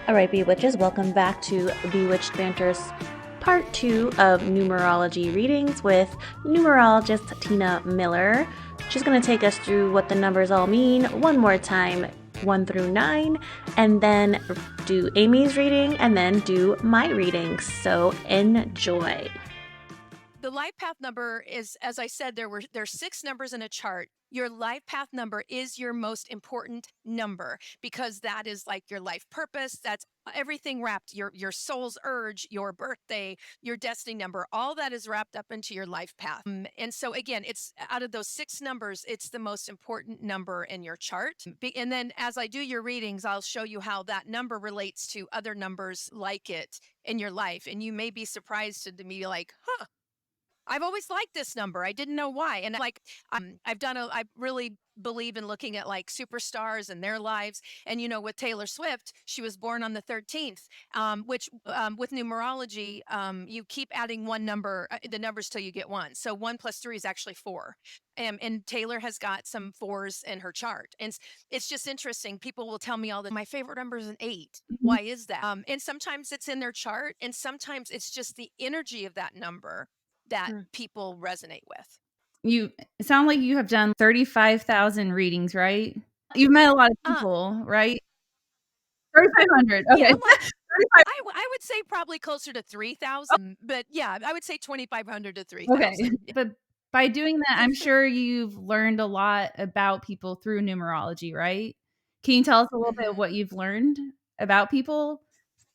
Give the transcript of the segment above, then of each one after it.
All right, Bewitches, welcome back to Bewitched Banter's part 2 of Numerology Readings with numerologist Tina Miller. She's going to take us through what the numbers all mean one more time, 1 through 9, and then do Amy's reading and then do my readings. So enjoy. The life path number is, as I said, there's 6 numbers in a chart. Your life path number is your most important number because that is like your life purpose. That's everything wrapped, your soul's urge, your birthday, your destiny number, all that is wrapped up into your life path. And so again, it's out of those 6 numbers, it's the most important number in your chart. And then as I do your readings, I'll show you how that number relates to other numbers like it in your life. And you may be surprised to be like, huh, I've always liked this number. I didn't know why. And I really believe in looking at like superstars and their lives. And, with Taylor Swift, she was born on the 13th, which with numerology, you keep adding one number, the numbers till you get one. So 1 plus 3 is actually 4. And Taylor has got some 4s in her chart. And it's just interesting. People will tell me all that my favorite number is an 8. Why is that? And sometimes it's in their chart, and sometimes it's just the energy of that number that people resonate with. You sound like you have done 35,000 readings, right? You've met a lot of people, right? 3,500. Okay. Yeah, 35 I would say probably closer to 3,000, but yeah, I would say 2,500 to 3,000. Okay. But by doing that, I'm sure you've learned a lot about people through numerology, right? Can you tell us a little bit of what you've learned about people?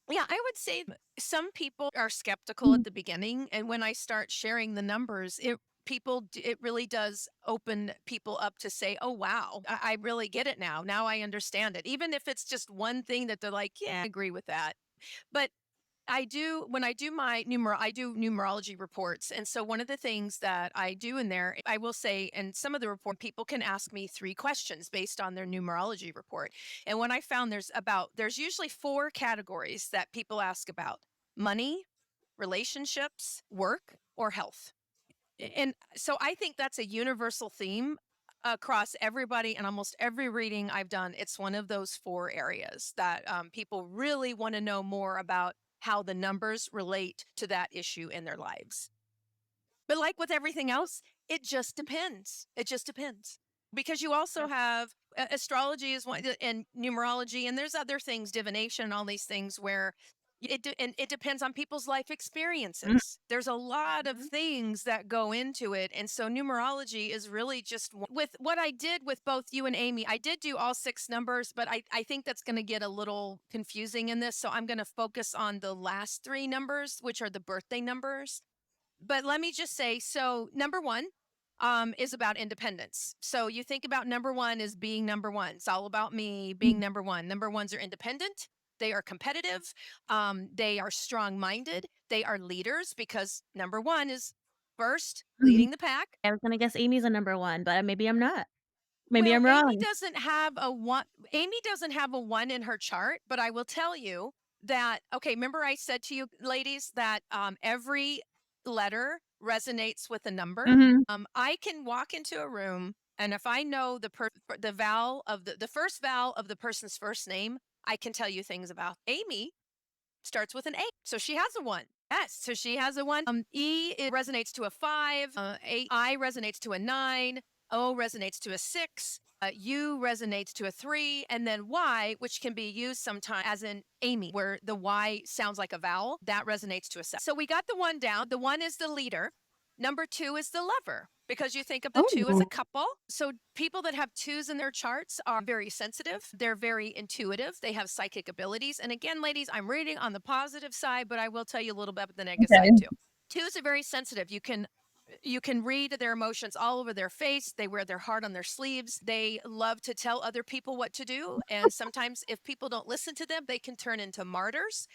Yeah, I would say some people are skeptical at the beginning, and when I start sharing the numbers, it really does open people up to say, "Oh wow, I really get it now. Now I understand it." Even if it's just one thing that they're like, "Yeah, I agree with that." But when I do I do numerology reports. And so one of the things that I do in there, I will say, in some of the report, people can ask me 3 questions based on their numerology report. And when I found there's usually 4 categories that people ask about: money, relationships, work, or health. And so I think that's a universal theme across everybody and almost every reading I've done. It's one of those 4 areas that people really want to know more about how the numbers relate to that issue in their lives. But like with everything else, it just depends. It just depends. Because you also have astrology is one, and numerology, and there's other things, divination, all these things where and it depends on people's life experiences. There's a lot of things that go into it. And so numerology is really just with what I did with both you and Amy. I did do all 6 numbers, but I think that's going to get a little confusing in this. So I'm going to focus on the last 3 numbers, which are the birthday numbers. But let me just say, so number 1 is about independence. So you think about number 1 as being number 1. It's all about me being number 1. Number 1s are independent. They are competitive. They are strong-minded. They are leaders because number 1 is first, leading the pack. I was going to guess Amy's a number 1, but maybe I'm not. Maybe Well, I'm Amy wrong. doesn't have a 1. Amy doesn't have a 1 in her chart, but I will tell you that, okay, remember I said to you ladies that every letter resonates with a number. Mhm. I can walk into a room, and if I know the vowel of the first vowel of the person's first name, I can tell you things about. Amy starts with an A, so she has a 1. Yes, so she has a 1. It resonates to a 5. I resonates to a 9. O resonates to a 6. U resonates to a 3. And then Y, which can be used sometimes as in Amy, where the Y sounds like a vowel, that resonates to a 7. So we got the 1 down. The 1 is the leader. Number 2 is the lover, because you think of the 2 as a couple. So people that have 2s in their charts are very sensitive. They're very intuitive. They have psychic abilities. And again, ladies, I'm reading on the positive side, but I will tell you a little bit about the negative side too. 2s are very sensitive. You can read their emotions all over their face. They wear their heart on their sleeves. They love to tell other people what to do. And sometimes if people don't listen to them, they can turn into martyrs.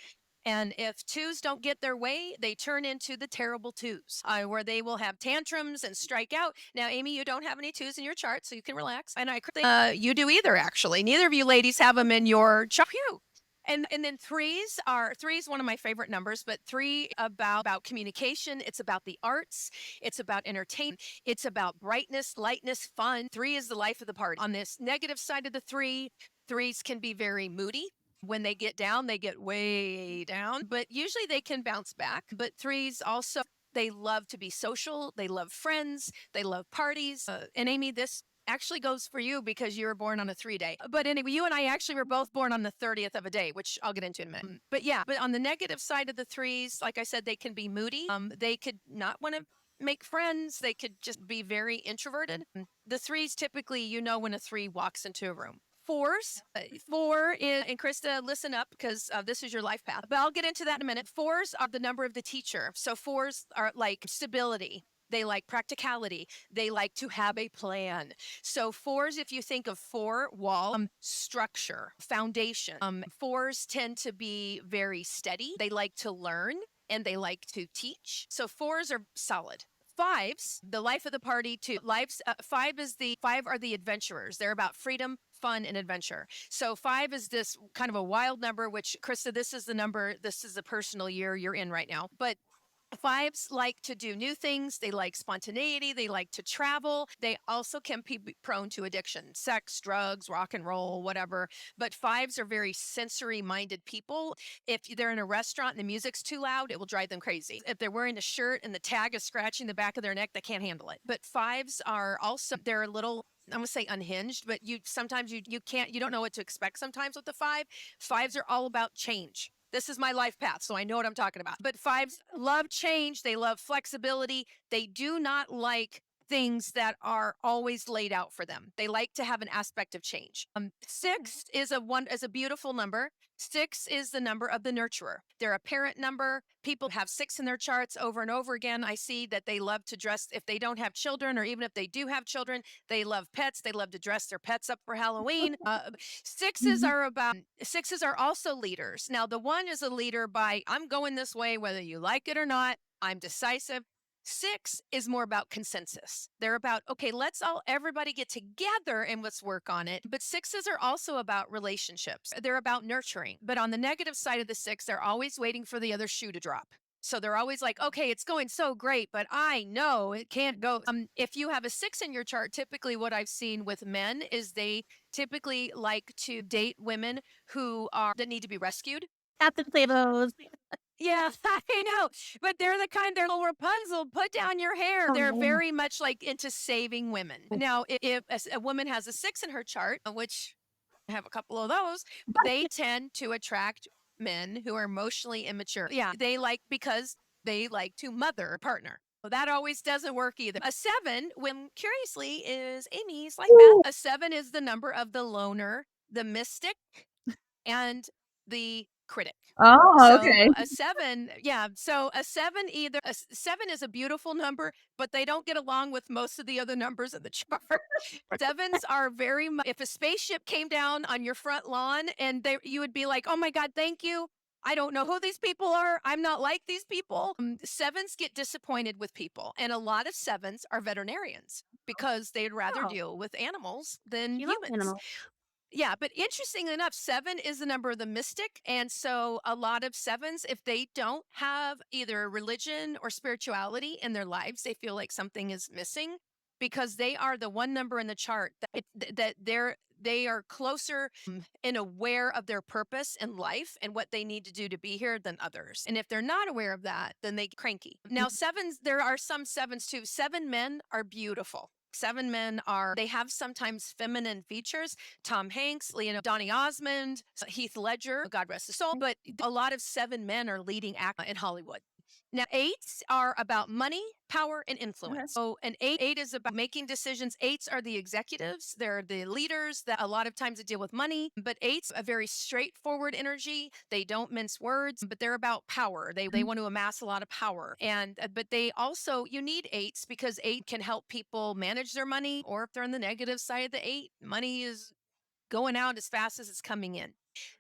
And if 2s don't get their way, they turn into the terrible 2s, where they will have tantrums and strike out. Now, Amy, you don't have any 2s in your chart, so you can relax. And I think you do either, actually. Neither of you ladies have them in your chart. Phew. And then 3 is one of my favorite numbers, but 3 about communication. It's about the arts. It's about entertainment. It's about brightness, lightness, fun. 3 is the life of the party. On this negative side of the 3, 3s can be very moody. When they get down, they get way down, but usually they can bounce back. But threes also, they love to be social. They love friends. They love parties. And Amy, this actually goes for you because you were born on a 3 day. But anyway, you and I actually were both born on the 30th of a day, which I'll get into in a minute. But yeah, but on the negative side of the threes, like I said, they can be moody. They could not want to make friends. They could just be very introverted. The threes typically, when a three walks into a room. Fours, four is, and Krista, listen up because this is your life path. But I'll get into that in a minute. Fours are the number of the teacher. So fours are like stability. They like practicality. They like to have a plan. So fours, if you think of four wall, structure, foundation, fours tend to be very steady. They like to learn and they like to teach. So fours are solid. Fives, the life of the party too. Five are the adventurers. They're about freedom, fun, and adventure. So five is this kind of a wild number, which Krista, this is the personal year you're in right now. But fives like to do new things. They like spontaneity. They like to travel. They also can be prone to addiction, sex, drugs, rock and roll, whatever. But fives are very sensory minded people. If they're in a restaurant and the music's too loud, it will drive them crazy. If they're wearing a shirt and the tag is scratching the back of their neck, they can't handle it. But fives are also, they're a little, I'm gonna say unhinged, but you don't know what to expect sometimes with the five. Fives are all about change. This is my life path, so I know what I'm talking about. But fives love change. They love flexibility. They do not like things that are always laid out for them. They like to have an aspect of change. Six is a beautiful number. Six is the number of the nurturer. They're a parent number. People have six in their charts over and over again. I see that they love to dress, if they don't have children, or even if they do have children, they love pets. They love to dress their pets up for Halloween. Sixes are also leaders. Now, the one is a leader by, I'm going this way, whether you like it or not. I'm decisive. Six is more about consensus. They're about, okay, everybody get together and let's work on it. But sixes are also about relationships. They're about nurturing. But on the negative side of the six, they're always waiting for the other shoe to drop. So they're always like, okay, it's going so great, but I know it can't go. If you have a six in your chart, typically what I've seen with men is they typically like to date women that need to be rescued. Captain Sabos. Yeah, I know. But they're little Rapunzel, put down your hair. They're very much like into saving women. Now, if a woman has a six in her chart, which I have a couple of those, they tend to attract men who are emotionally immature. Yeah, because they like to mother a partner. Well, that always doesn't work either. A seven, when curiously, is Amy's life path. A seven is the number of the loner, the mystic, and the critic. Oh, okay. So a seven, yeah. So seven is a beautiful number, but they don't get along with most of the other numbers in the chart. Sevens are very much, if a spaceship came down on your front lawn and you would be like, oh my God, thank you. I don't know who these people are. I'm not like these people. Sevens get disappointed with people. And a lot of sevens are veterinarians because they'd rather deal with animals than You love humans. animals. Yeah, but interestingly enough, seven is the number of the mystic. And so a lot of sevens, if they don't have either religion or spirituality in their lives, they feel like something is missing because they are the one number in the chart they are closer and aware of their purpose in life and what they need to do to be here than others. And if they're not aware of that, then they get cranky. Now, sevens, there are some sevens too. Seven men are beautiful. Seven men they have sometimes feminine features. Tom Hanks, Donny Osmond, Heath Ledger, God rest his soul. But a lot of seven men are leading actors in Hollywood. Now, eights are about money, power, and influence. Okay. So an eight is about making decisions. Eights are the executives. They're the leaders that a lot of times deal with money. But eights, a very straightforward energy. They don't mince words, but they're about power. They want to amass a lot of power. But they also, you need eights because eight can help people manage their money. Or if they're on the negative side of the eight, money is going out as fast as it's coming in.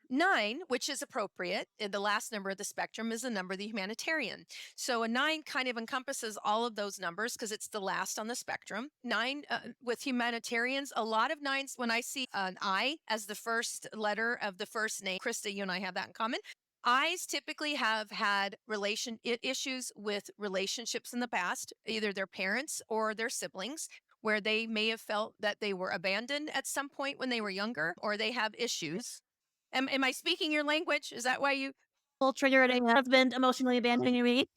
9, which is appropriate, and the last number of the spectrum is the number of the humanitarian. So a 9 kind of encompasses all of those numbers because it's the last on the spectrum. 9 with humanitarians, a lot of nines, when I see an I as the first letter of the first name, Krista, you and I have that in common. I's typically have had issues with relationships in the past, either their parents or their siblings, where they may have felt that they were abandoned at some point when they were younger, or they have issues. Am I speaking your language? Is that why you? Full triggered a husband emotionally abandoning me.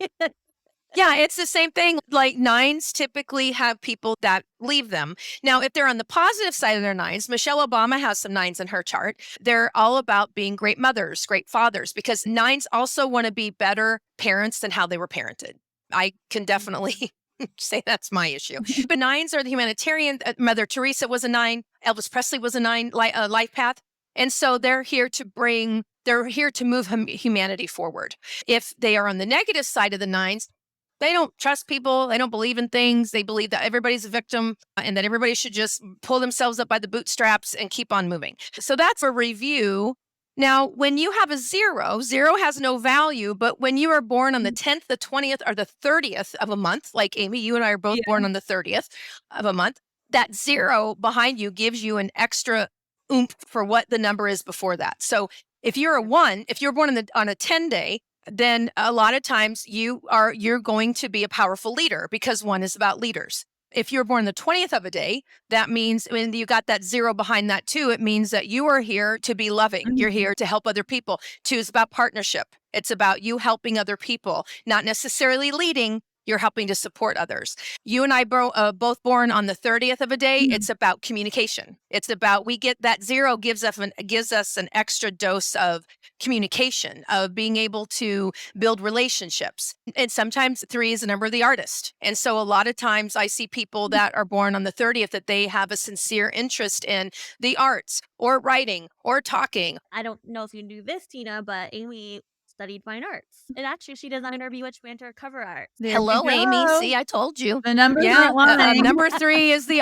Yeah, it's the same thing. Like nines typically have people that leave them. Now, if they're on the positive side of their nines, Michelle Obama has some nines in her chart. They're all about being great mothers, great fathers, because nines also want to be better parents than how they were parented. I can definitely say that's my issue. But nines are the humanitarian. Mother Teresa was a nine. Elvis Presley was a nine, life path. And so they're here to move humanity forward. If they are on the negative side of the nines, they don't trust people. They don't believe in things. They believe that everybody's a victim and that everybody should just pull themselves up by the bootstraps and keep on moving. So that's a review. Now, when you have a zero, zero has no value, but when you are born on the 10th, the 20th, or the 30th of a month, like Amy, you and I are both born on the 30th of a month, that zero behind you gives you an extra oomph for what the number is before that. So if you're a one, if you're born on a 10 day, then a lot of times you're going to be a powerful leader because one is about leaders. If you're born the 20th of a day, that means when you got that zero behind that too, it means that you are here to be loving. You're here to help other people. Two is about partnership. It's about you helping other people, not necessarily leading. You're helping to support others. You and I both born on the 30th of a day. It's about communication. It's about we get that zero gives us an extra dose of communication, of being able to build relationships. And sometimes three is the number of the artist. And so a lot of times I see people that are born on the 30th that they have a sincere interest in the arts or writing or talking. I don't know if you knew this, Tina, but Amy studied fine arts. And actually, she designed our Bewitched Banter cover art. Hello, Amy. See, I told you. The numbers aren't lying. Number three is the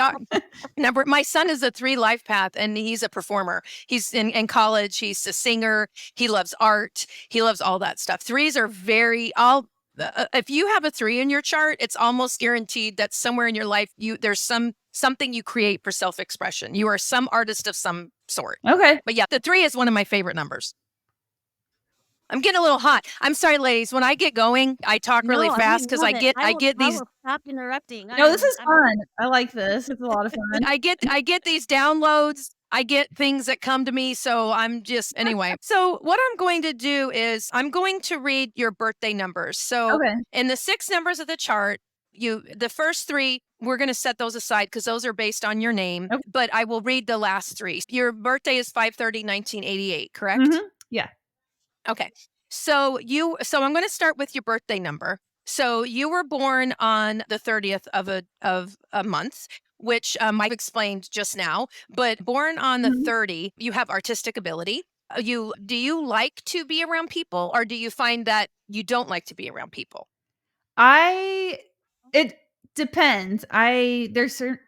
number. My son is a 3 life path, and he's a performer. He's in college. He's a singer. He loves art. He loves all that stuff. Threes are if you have a 3 in your chart, it's almost guaranteed that somewhere in your life, there's something you create for self-expression. You are some artist of some sort. Okay. But yeah, the 3 is one of my favorite numbers. I'm getting a little hot. I'm sorry, ladies. When I get going, I talk really fast because I get these. Stop interrupting. No, this is fun. I like this. It's a lot of fun. I get these downloads. I get things that come to me. So I'm just anyway. So what I'm going to do is I'm going to read your birthday numbers. So in the 6 numbers of the chart, the first 3, we're going to set those aside because those are based on your name. Okay. But I will read the last 3. Your birthday is 5/30/1988, correct? Mm-hmm. Yeah. Okay. So I'm going to start with your birthday number. So you were born on the 30th of a month, which Mike explained just now, but born on the 30, you have artistic ability. Do you like to be around people, or do you find that you don't like to be around people? It depends. There's certain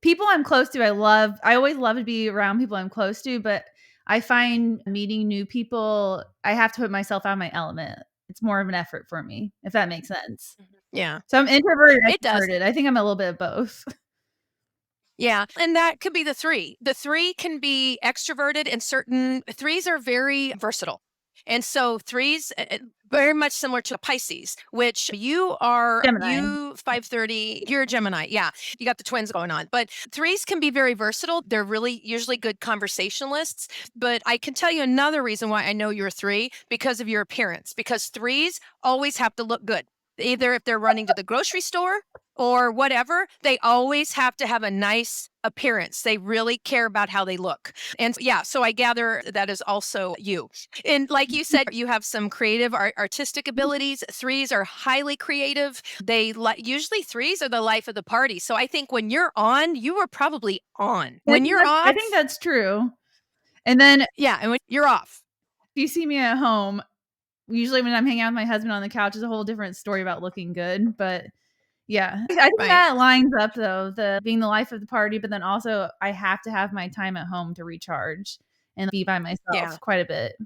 people I'm close to. I always love to be around people I'm close to, but I find meeting new people, I have to put myself out of my element. It's more of an effort for me, if that makes sense. Yeah. So I'm introverted, It does. extroverted. I think I'm a little bit of both. Yeah. And that could be the 3. The 3 can be extroverted, and certain 3s are very versatile. And so 3s, very much similar to Pisces, which you are, Gemini. 5/30, you're a Gemini. Yeah. You got the twins going on. But 3s can be very versatile. They're really usually good conversationalists. But I can tell you another reason why I know you're a 3, because of your appearance, because 3s always have to look good. Either if they're running to the grocery store or whatever, they always have to have a nice appearance. They really care about how they look. And yeah, so I gather that is also you. And like you said, you have some creative artistic abilities. 3s are highly creative. Usually 3s are the life of the party. So I think when you're on, you are probably on. When you're off, I think that's true. And then and when you're off, if you see me at home, usually when I'm hanging out with my husband on the couch, is a whole different story about looking good. But yeah, I think that lines up though, the being the life of the party, but then also I have to have my time at home to recharge and be by myself quite a bit.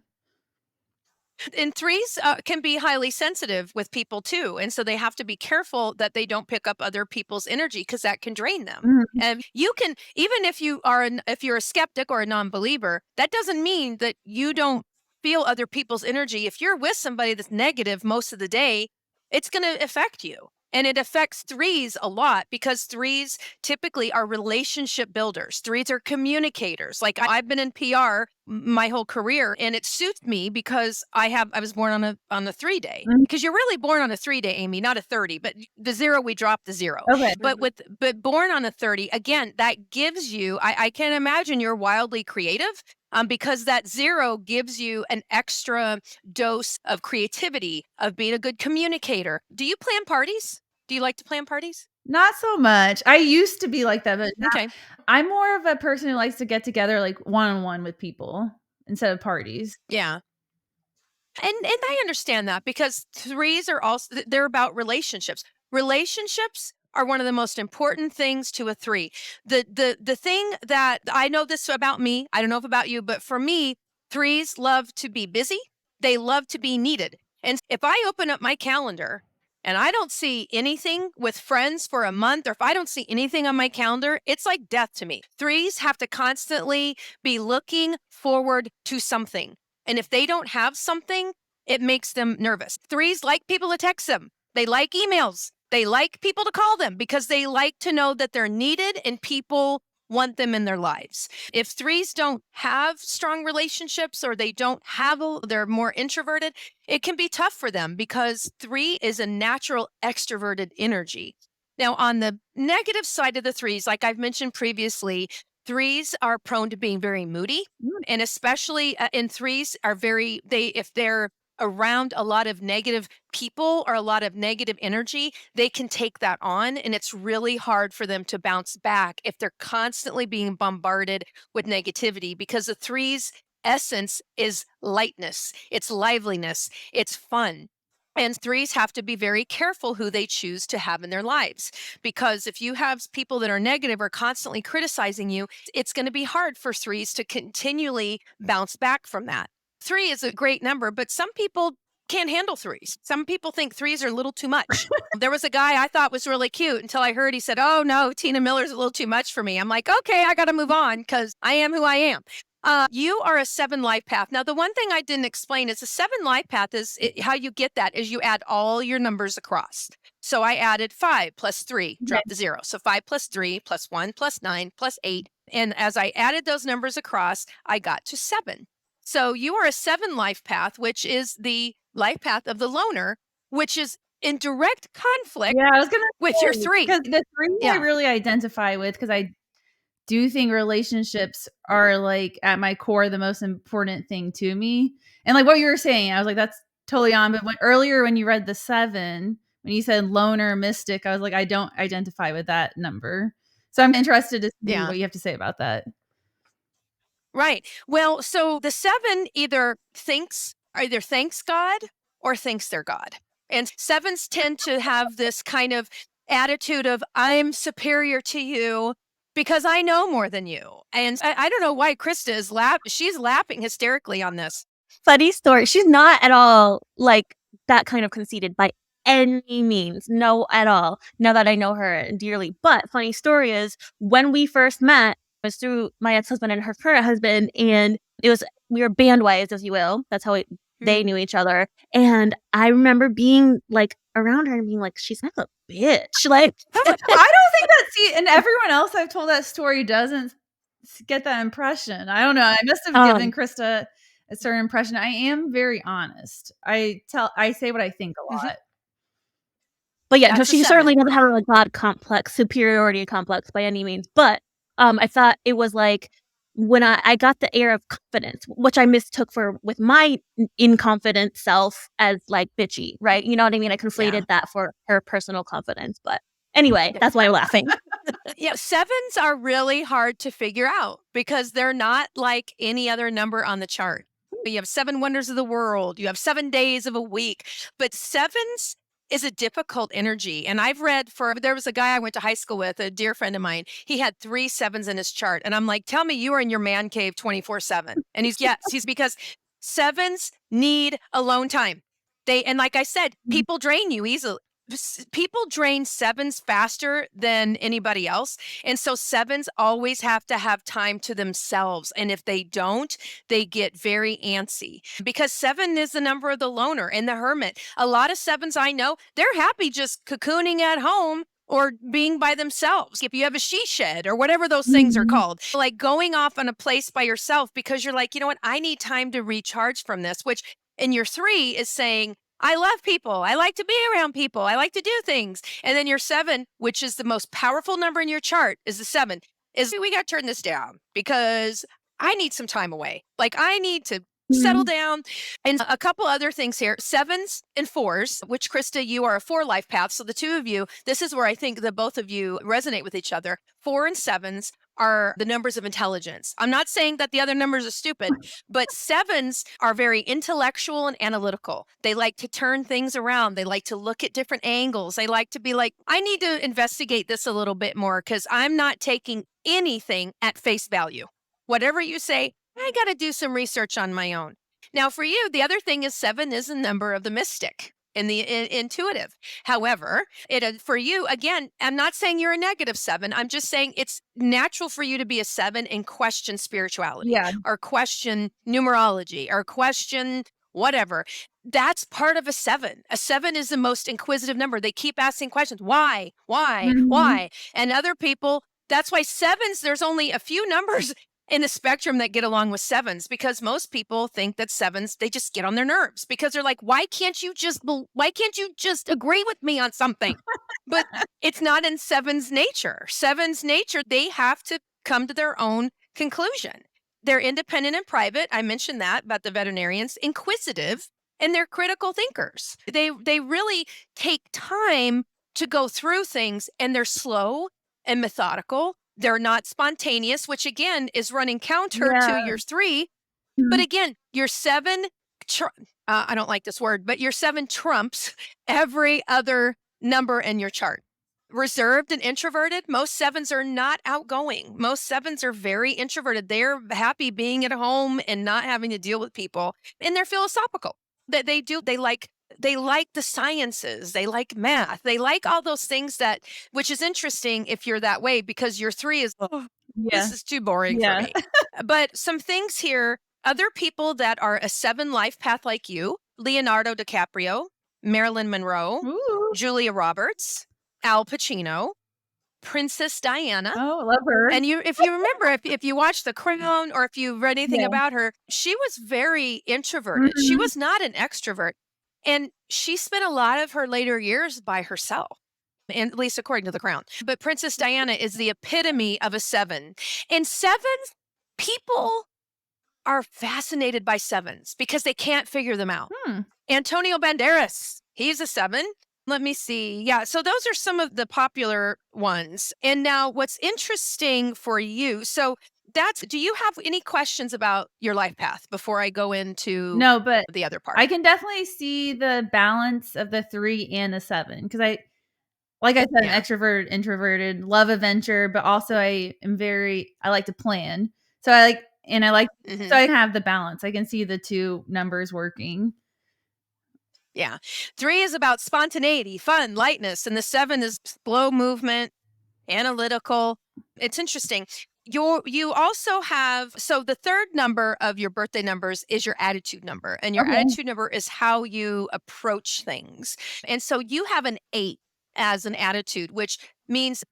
And 3s can be highly sensitive with people too. And so they have to be careful that they don't pick up other people's energy, because that can drain them. Mm-hmm. And you can, even if you're a skeptic or a non-believer, that doesn't mean that you don't feel other people's energy. If you're with somebody that's negative most of the day, it's going to affect you. And it affects threes a lot because threes typically are relationship builders. Threes are communicators. Like I've been in PR my whole career, and it suits me because I was born on a 3 day. Because you're really born on a 3 day, Amy, not a 30. But the 0, we dropped the 0. Okay. But born on a 30, again, that gives you. I can imagine you're wildly creative. Because that 0 gives you an extra dose of creativity, of being a good communicator. Do you plan parties? Do you like to plan parties? Not so much. I used to be like that, but now Okay. I'm more of a person who likes to get together like one-on-one with people instead of parties. Yeah. And I understand that because threes are also, they're about relationships. Relationships are one of the most important things to a 3. The thing that I know this about me, I don't know if about you, but for me, 3s love to be busy. They love to be needed. And if I open up my calendar and I don't see anything with friends for a month, or if I don't see anything on my calendar, it's like death to me. 3s have to constantly be looking forward to something. And if they don't have something, it makes them nervous. 3s like people to text them. They like emails. They like people to call them because they like to know that they're needed and people want them in their lives. If 3s don't have strong relationships, or they're more introverted, it can be tough for them because 3 is a natural extroverted energy. Now, on the negative side of the 3s, like I've mentioned previously, 3s are prone to being very moody, and especially in 3s if they're around a lot of negative people or a lot of negative energy, they can take that on, and it's really hard for them to bounce back if they're constantly being bombarded with negativity, because the 3's essence is lightness, it's liveliness, it's fun. And 3s have to be very careful who they choose to have in their lives, because if you have people that are negative or constantly criticizing you, it's going to be hard for 3s to continually bounce back from that. 3 is a great number, but some people can't handle 3s. Some people think 3s are a little too much. There was a guy I thought was really cute until I heard he said, "Oh no, Tina Miller's a little too much for me." I'm like, okay, I got to move on because I am who I am. You are a 7 life path. Now, the one thing I didn't explain is a 7 life path how you get that is you add all your numbers across. So I added 5 plus 3, drop the 0. So 5 plus 3 plus 1 plus 9 plus 8. And as I added those numbers across, I got to 7. So you are a 7 life path, which is the life path of the loner, which is in direct conflict with your 3. Because the 3 I really identify with, because I do think relationships are like at my core the most important thing to me. And like what you were saying, I was like, that's totally on. But earlier when you read the 7, when you said loner mystic, I was like, I don't identify with that number. So I'm interested to see what you have to say about that. Right. Well, so the 7 either thanks God or thinks they're God. And 7s tend to have this kind of attitude of, I'm superior to you because I know more than you. And I don't know why Krista is she's laughing hysterically on this. Funny story. She's not at all like that kind of conceited by any means. No, at all. Now that I know her dearly. But funny story is, when we first met, it was through my ex-husband and her current husband, and we were bandwise, if you will. That's how they knew each other. And I remember being like around her and being like, she's not a bitch. Like, I don't think and everyone else I've told that story doesn't get that impression. I don't know. I must have given Krista a certain impression. I am very honest. I say what I think a lot. But yeah, she certainly doesn't have a God complex, superiority complex by any means. But I thought it was like when I got the air of confidence, which I mistook with my inconfident self as like bitchy, right? You know what I mean? I conflated that for her personal confidence. But anyway, that's why I'm laughing. Yeah, 7s are really hard to figure out because they're not like any other number on the chart. You have 7 wonders of the world. You have 7 days of a week. But 7s is a difficult energy. And I've read there was a guy I went to high school with, a dear friend of mine. He had 3 7s in his chart. And I'm like, tell me you are in your man cave 24/7. And he's because 7s need alone time. And like I said, people drain you easily. people drain sevens faster than anybody else. And so sevens always have to have time to themselves. And if they don't, they get very antsy, because seven is the number of the loner and the hermit. A lot of sevens I know, they're happy just cocooning at home or being by themselves. If you have a she shed or whatever those things are called, like going off on a place by yourself because you're like, you know what, I need time to recharge from this, which in your three is saying, I love people. I like to be around people. I like to do things. And then your seven, which is the most powerful number in your chart, is the seven, is we got to turn this down because I need some time away. Like I need to settle down. And a couple other things here, sevens and fours, which Krista, you are a 4 life path. So the two of you, this is where I think that both of you resonate with each other. 4 and 7s are the numbers of intelligence. I'm not saying that the other numbers are stupid, but 7s are very intellectual and analytical. They like to turn things around. They like to look at different angles. They like to be like, I need to investigate this a little bit more because I'm not taking anything at face value. Whatever you say, I got to do some research on my own. Now, for you, the other thing is 7 is a number of the mystic and the intuitive. However, for you, again, I'm not saying you're a negative 7. I'm just saying it's natural for you to be a 7 and question spirituality or question numerology or question whatever. That's part of a 7. A 7 is the most inquisitive number. They keep asking questions. Why? Why? And other people, that's why 7s, there's only a few numbers in the spectrum that get along with 7s, because most people think that 7s, they just get on their nerves because they're like, why can't you just agree with me on something? But it's not in 7's nature. 7's nature, they have to come to their own conclusion. They're independent and private. I mentioned that about the veterinarians, inquisitive, and they're critical thinkers. They really take time to go through things, and they're slow and methodical. They're not spontaneous, which again is running counter to your 3. But again, your 7, I don't like this word, but your 7 trumps every other number in your chart. Reserved and introverted, most 7s are not outgoing. Most 7s are very introverted. They're happy being at home and not having to deal with people. And they're philosophical. They like the sciences. They like math. They like all those things which is interesting if you're that way, because your 3 is, this is too boring for me. But some things here, other people that are a 7 life path like you, Leonardo DiCaprio, Marilyn Monroe, Julia Roberts, Al Pacino, Princess Diana. Oh, I love her. And if you remember, if you watched The Crown or if you read anything about her, she was very introverted. She was not an extrovert. And she spent a lot of her later years by herself, and at least according to The Crown. But Princess Diana is the epitome of a 7. And 7s, people are fascinated by 7s because they can't figure them out. Antonio Banderas, he's a 7. Let me see. Yeah, so those are some of the popular ones. And now what's interesting for you, so do you have any questions about your life path before I go into the other part? I can definitely see the balance of the 3 and the 7, because like I said, I'm extrovert, introverted, love adventure, but also I like to plan. So I have the balance. I can see the 2 numbers working. Yeah. 3 is about spontaneity, fun, lightness, and the 7 is slow movement, analytical. It's interesting. You also have, so the third number of your birthday numbers is your attitude number, and your attitude number is how you approach things. And so you have an 8 as an attitude, which means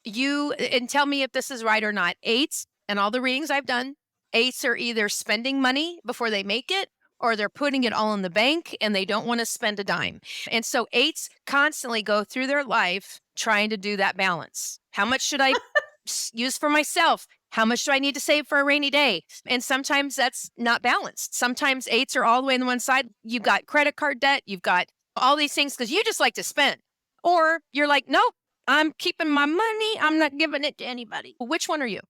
and tell me if this is right or not, 8s, and all the readings I've done, 8s are either spending money before they make it, or they're putting it all in the bank and they don't want to spend a dime. And so 8s constantly go through their life trying to do that balance. How much should I use for myself? How much do I need to save for a rainy day? And sometimes that's not balanced. Sometimes 8s are all the way on one side. You've got credit card debt. You've got all these things because you just like to spend. Or you're like, nope, I'm keeping my money. I'm not giving it to anybody. Which one are you?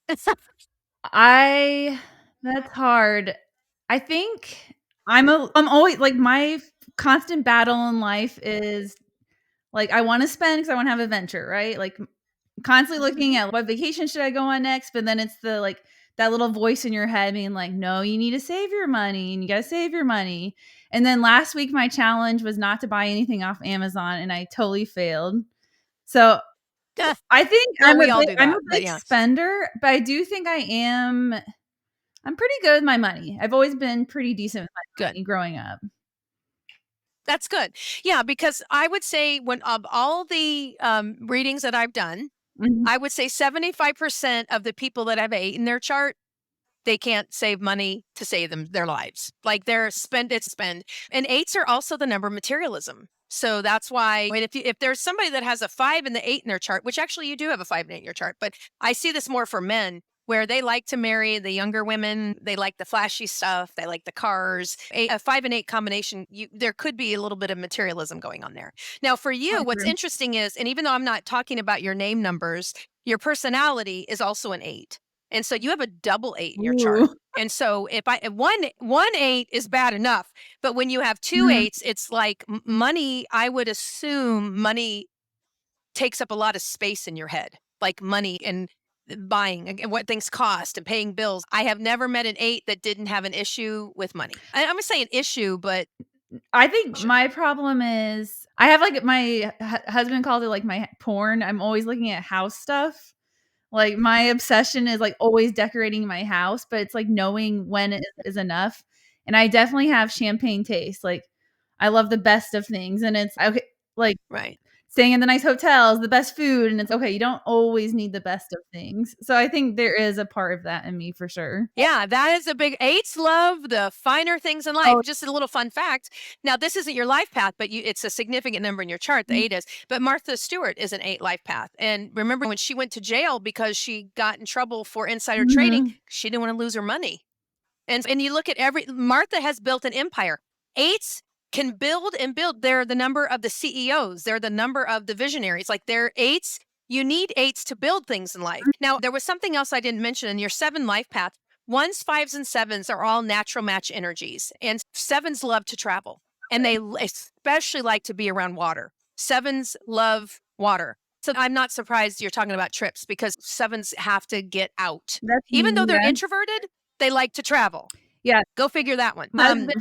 That's hard. I think I'm always like, my constant battle in life is like, I want to spend because I want to have adventure, right? Like constantly looking at what vacation should I go on next, but then it's the that little voice in your head being like, no, you need to save your money and you got to save your money. And then last week, my challenge was not to buy anything off Amazon, and I totally failed. So I think well, we all do that, I'm a but big spender, but I do think I'm pretty good with my money. I've always been pretty decent with my money growing up. That's good. Yeah, because I would say when of all the readings that I've done, I would say 75% of the people that have 8 in their chart, they can't save money to save them their lives. Like they're spend. And 8s are also the number of materialism. So that's why, I mean, if there's somebody that has a 5 and the 8 in their chart, which actually you do have a 5 and 8 in your chart, but I see this more for men where they like to marry the younger women. They like the flashy stuff. They like the cars. A 5 and 8 combination, there could be a little bit of materialism going on there. Now for you, what's interesting is, and even though I'm not talking about your name numbers, your personality is also an 8. And so you have a double 8 in your chart. And so if one 8 is bad enough, but when you have 2 8s, it's like money, I would assume money takes up a lot of space in your head, like money and buying and what things cost and paying bills. I have never met an 8 that didn't have an issue with money. I'm gonna say an issue, but I think my problem is I have like my husband calls it like my porn. I'm always looking at house stuff. Like my obsession is like always decorating my house, but it's like knowing when it is enough. And I definitely have champagne taste. Like I love the best of things, and it's okay. Like staying in the nice hotels, the best food, and it's okay. You don't always need the best of things. So I think there is a part of that in me for sure. Yeah, that is a big 8s love the finer things in life. Just a little fun fact. Now, this isn't your life path, but it's a significant number in your chart. The 8 is. But Martha Stewart is an 8 life path. And remember when she went to jail because she got in trouble for insider trading, she didn't want to lose her money. And you look at Martha has built an empire. 8s can build and build. They're the number of the CEOs. They're the number of the visionaries. Like they're 8s. You need 8s to build things in life. Now, there was something else I didn't mention in your 7 life path. 1s, 5s, and 7s are all natural match energies. And 7s love to travel. And they especially like to be around water. 7s love water. So I'm not surprised you're talking about trips because 7s have to get out. Even though they're introverted, they like to travel. Yeah. Go figure that one.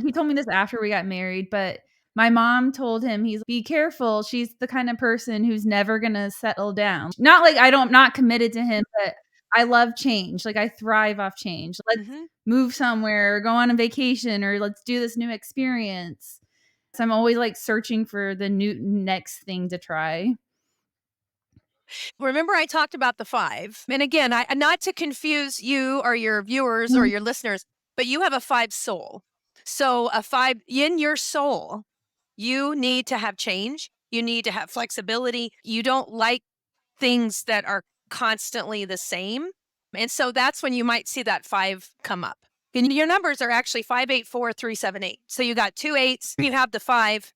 He told me this after we got married, but my mom told him, be careful. She's the kind of person who's never going to settle down. Not like I'm not committed to him, but I love change. Like I thrive off change. Let's move somewhere or go on a vacation or let's do this new experience. So I'm always like searching for the next thing to try. Remember I talked about the 5. And again, not to confuse you or your viewers or your listeners, but you have a 5 soul. So a 5 in your soul, you need to have change. You need to have flexibility. You don't like things that are constantly the same. And so that's when you might see that 5 come up. And your numbers are actually 5, 8, 4, 3, 7, 8. So you got 2 8s, you have the 5,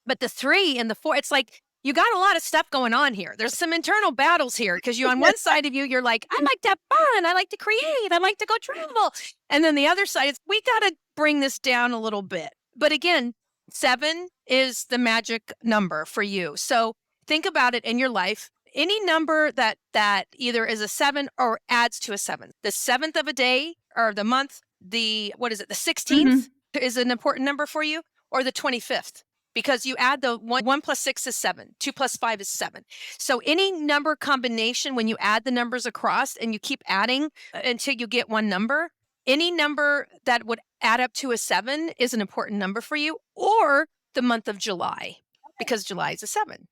but the 3 and the 4, it's like you got a lot of stuff going on here. There's some internal battles here because you, on one side of you, you're like, I like to have fun. I like to create. I like to go travel. And then the other side is we got to bring this down a little bit. But again, 7 is the magic number for you. So think about it in your life. Any number that either is a 7 or adds to a 7. The 7th of a day or the month, the 16th is an important number for you, or the 25th. Because you add the 1 plus 6 is 7, 2 plus 5 is 7. So any number combination, when you add the numbers across and you keep adding until you get one number, any number that would add up to a 7 is an important number for you, or the month of July, because July is a 7.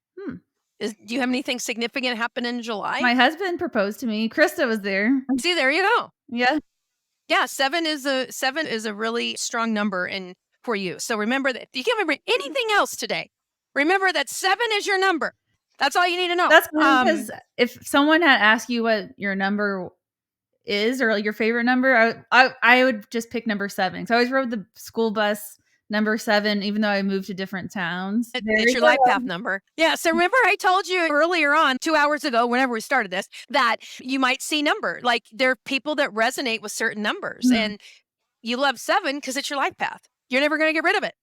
Do you have anything significant happen in July? My husband proposed to me. Krista was there. See, there you go. Yeah. Yeah, 7 is a really strong number for you. So remember that if you can't remember anything else today, remember that 7 is your number. That's all you need to know. That's because if someone had asked you what your number is or like your favorite number, I would just pick number 7. So I always rode the school bus number 7, even though I moved to different towns. It's your life path number. Yeah. So remember I told you earlier on, 2 hours ago, whenever we started this, that you might see number. Like there are people that resonate with certain numbers and you love 7 because it's your life path. You're never going to get rid of it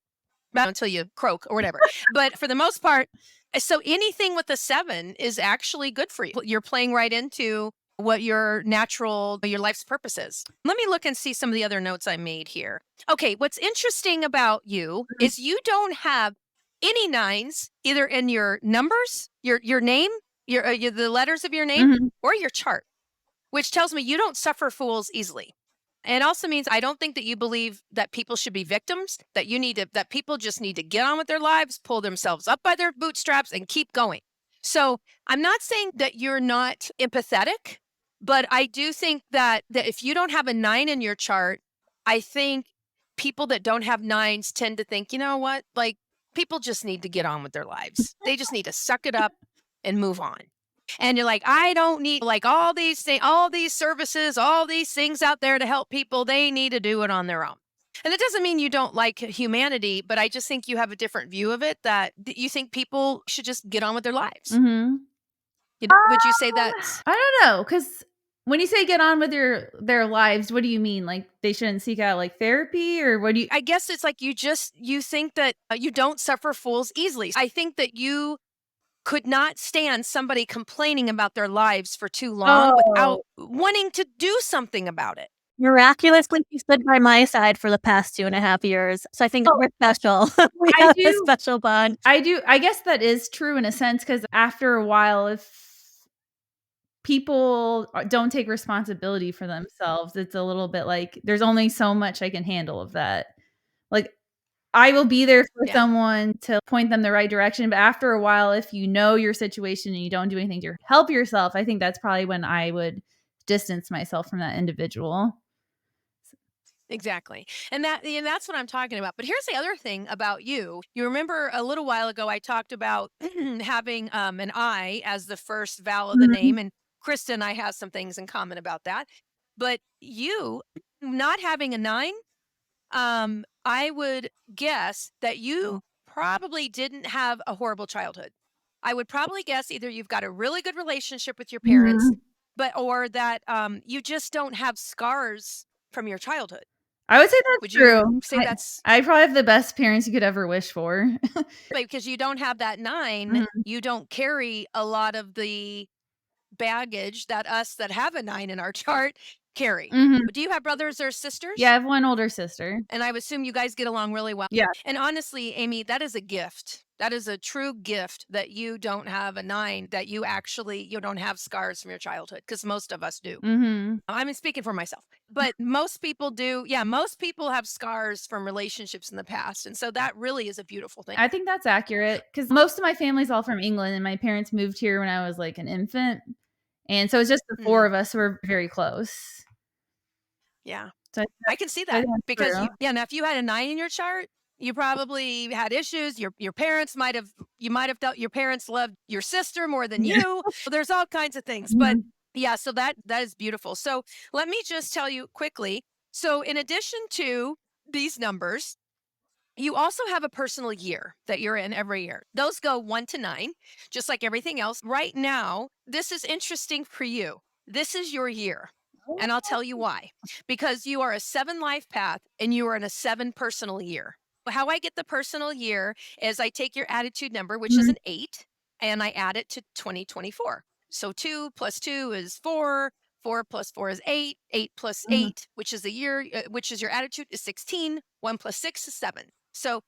until you croak or whatever. But for the most part, so anything with a 7 is actually good for you. You're playing right into what your life's purpose is. Let me look and see some of the other notes I made here. Okay, what's interesting about you is you don't have any nines either in your numbers, your name, the letters of your name, or your chart, which tells me you don't suffer fools easily. It also means I don't think that you believe that people should be victims, that people just need to get on with their lives, pull themselves up by their bootstraps and keep going. So I'm not saying that you're not empathetic, but I do think that if you don't have a 9 in your chart, I think people that don't have 9s tend to think, you know what, like people just need to get on with their lives. They just need to suck it up and move on. And you're like, I don't need like all these services, all these things out there to help people. They need to do it on their own. And it doesn't mean you don't like humanity, but I just think you have a different view of it, that you think people should just get on with their lives. Would you say that? I don't know, because when you say get on with their lives, what do you mean? Like they shouldn't seek out like therapy, or what do you? I guess it's like you think that you don't suffer fools easily. I think that you could not stand somebody complaining about their lives for too long without wanting to do something about it. Miraculously, he stood by my side for the past 2.5 years. So I think we're special. We have a special bond. I do. I guess that is true in a sense, because after a while, if people don't take responsibility for themselves, it's a little bit like there's only so much I can handle of that. Like I will be there for someone to point them the right direction. But after a while, if you know your situation and you don't do anything to help yourself, I think that's probably when I would distance myself from that individual. Exactly. And that's what I'm talking about. But here's the other thing about you. You remember a little while ago, I talked about having an I as the first vowel of the name. And Krista and I have some things in common about that. But you not having a 9, I would guess that you probably didn't have a horrible childhood. I would probably guess either you've got a really good relationship with your parents, or that you just don't have scars from your childhood. I would say that's true. Would you say I probably have the best parents you could ever wish for. Because you don't have that 9, you don't carry a lot of the baggage that us that have a 9 in our chart carry. Do you have brothers or sisters? Yeah, I have one older sister. And I would assume you guys get along really well. Yeah. And honestly, Amy, that is a gift. That is a true gift that you don't have a 9, that you don't have scars from your childhood, because most of us do. I'm speaking for myself, but most people do. Yeah, most people have scars from relationships in the past. And so that really is a beautiful thing. I think that's accurate, because most of my family's all from England, and my parents moved here when I was like an infant. And so it's just the 4 of us who are very close. Yeah. So I can see that, because now if you had a 9 in your chart, you probably had issues. Your parents might have felt your parents loved your sister more than you. There's all kinds of things. But yeah, so that is beautiful. So let me just tell you quickly. So in addition to these numbers, you also have a personal year that you're in every year. Those go 1 to 9, just like everything else. Right now, this is interesting for you. This is your year. And I'll tell you why. Because you are a 7 life path and you are in a 7 personal year. How I get the personal year is I take your attitude number, which is an 8, and I add it to 2024. So 2 plus 2 is 4. 4 plus 4 is 8. 8 plus 8, which is the year, which is your attitude, is 16. 1 plus 6 is 7. So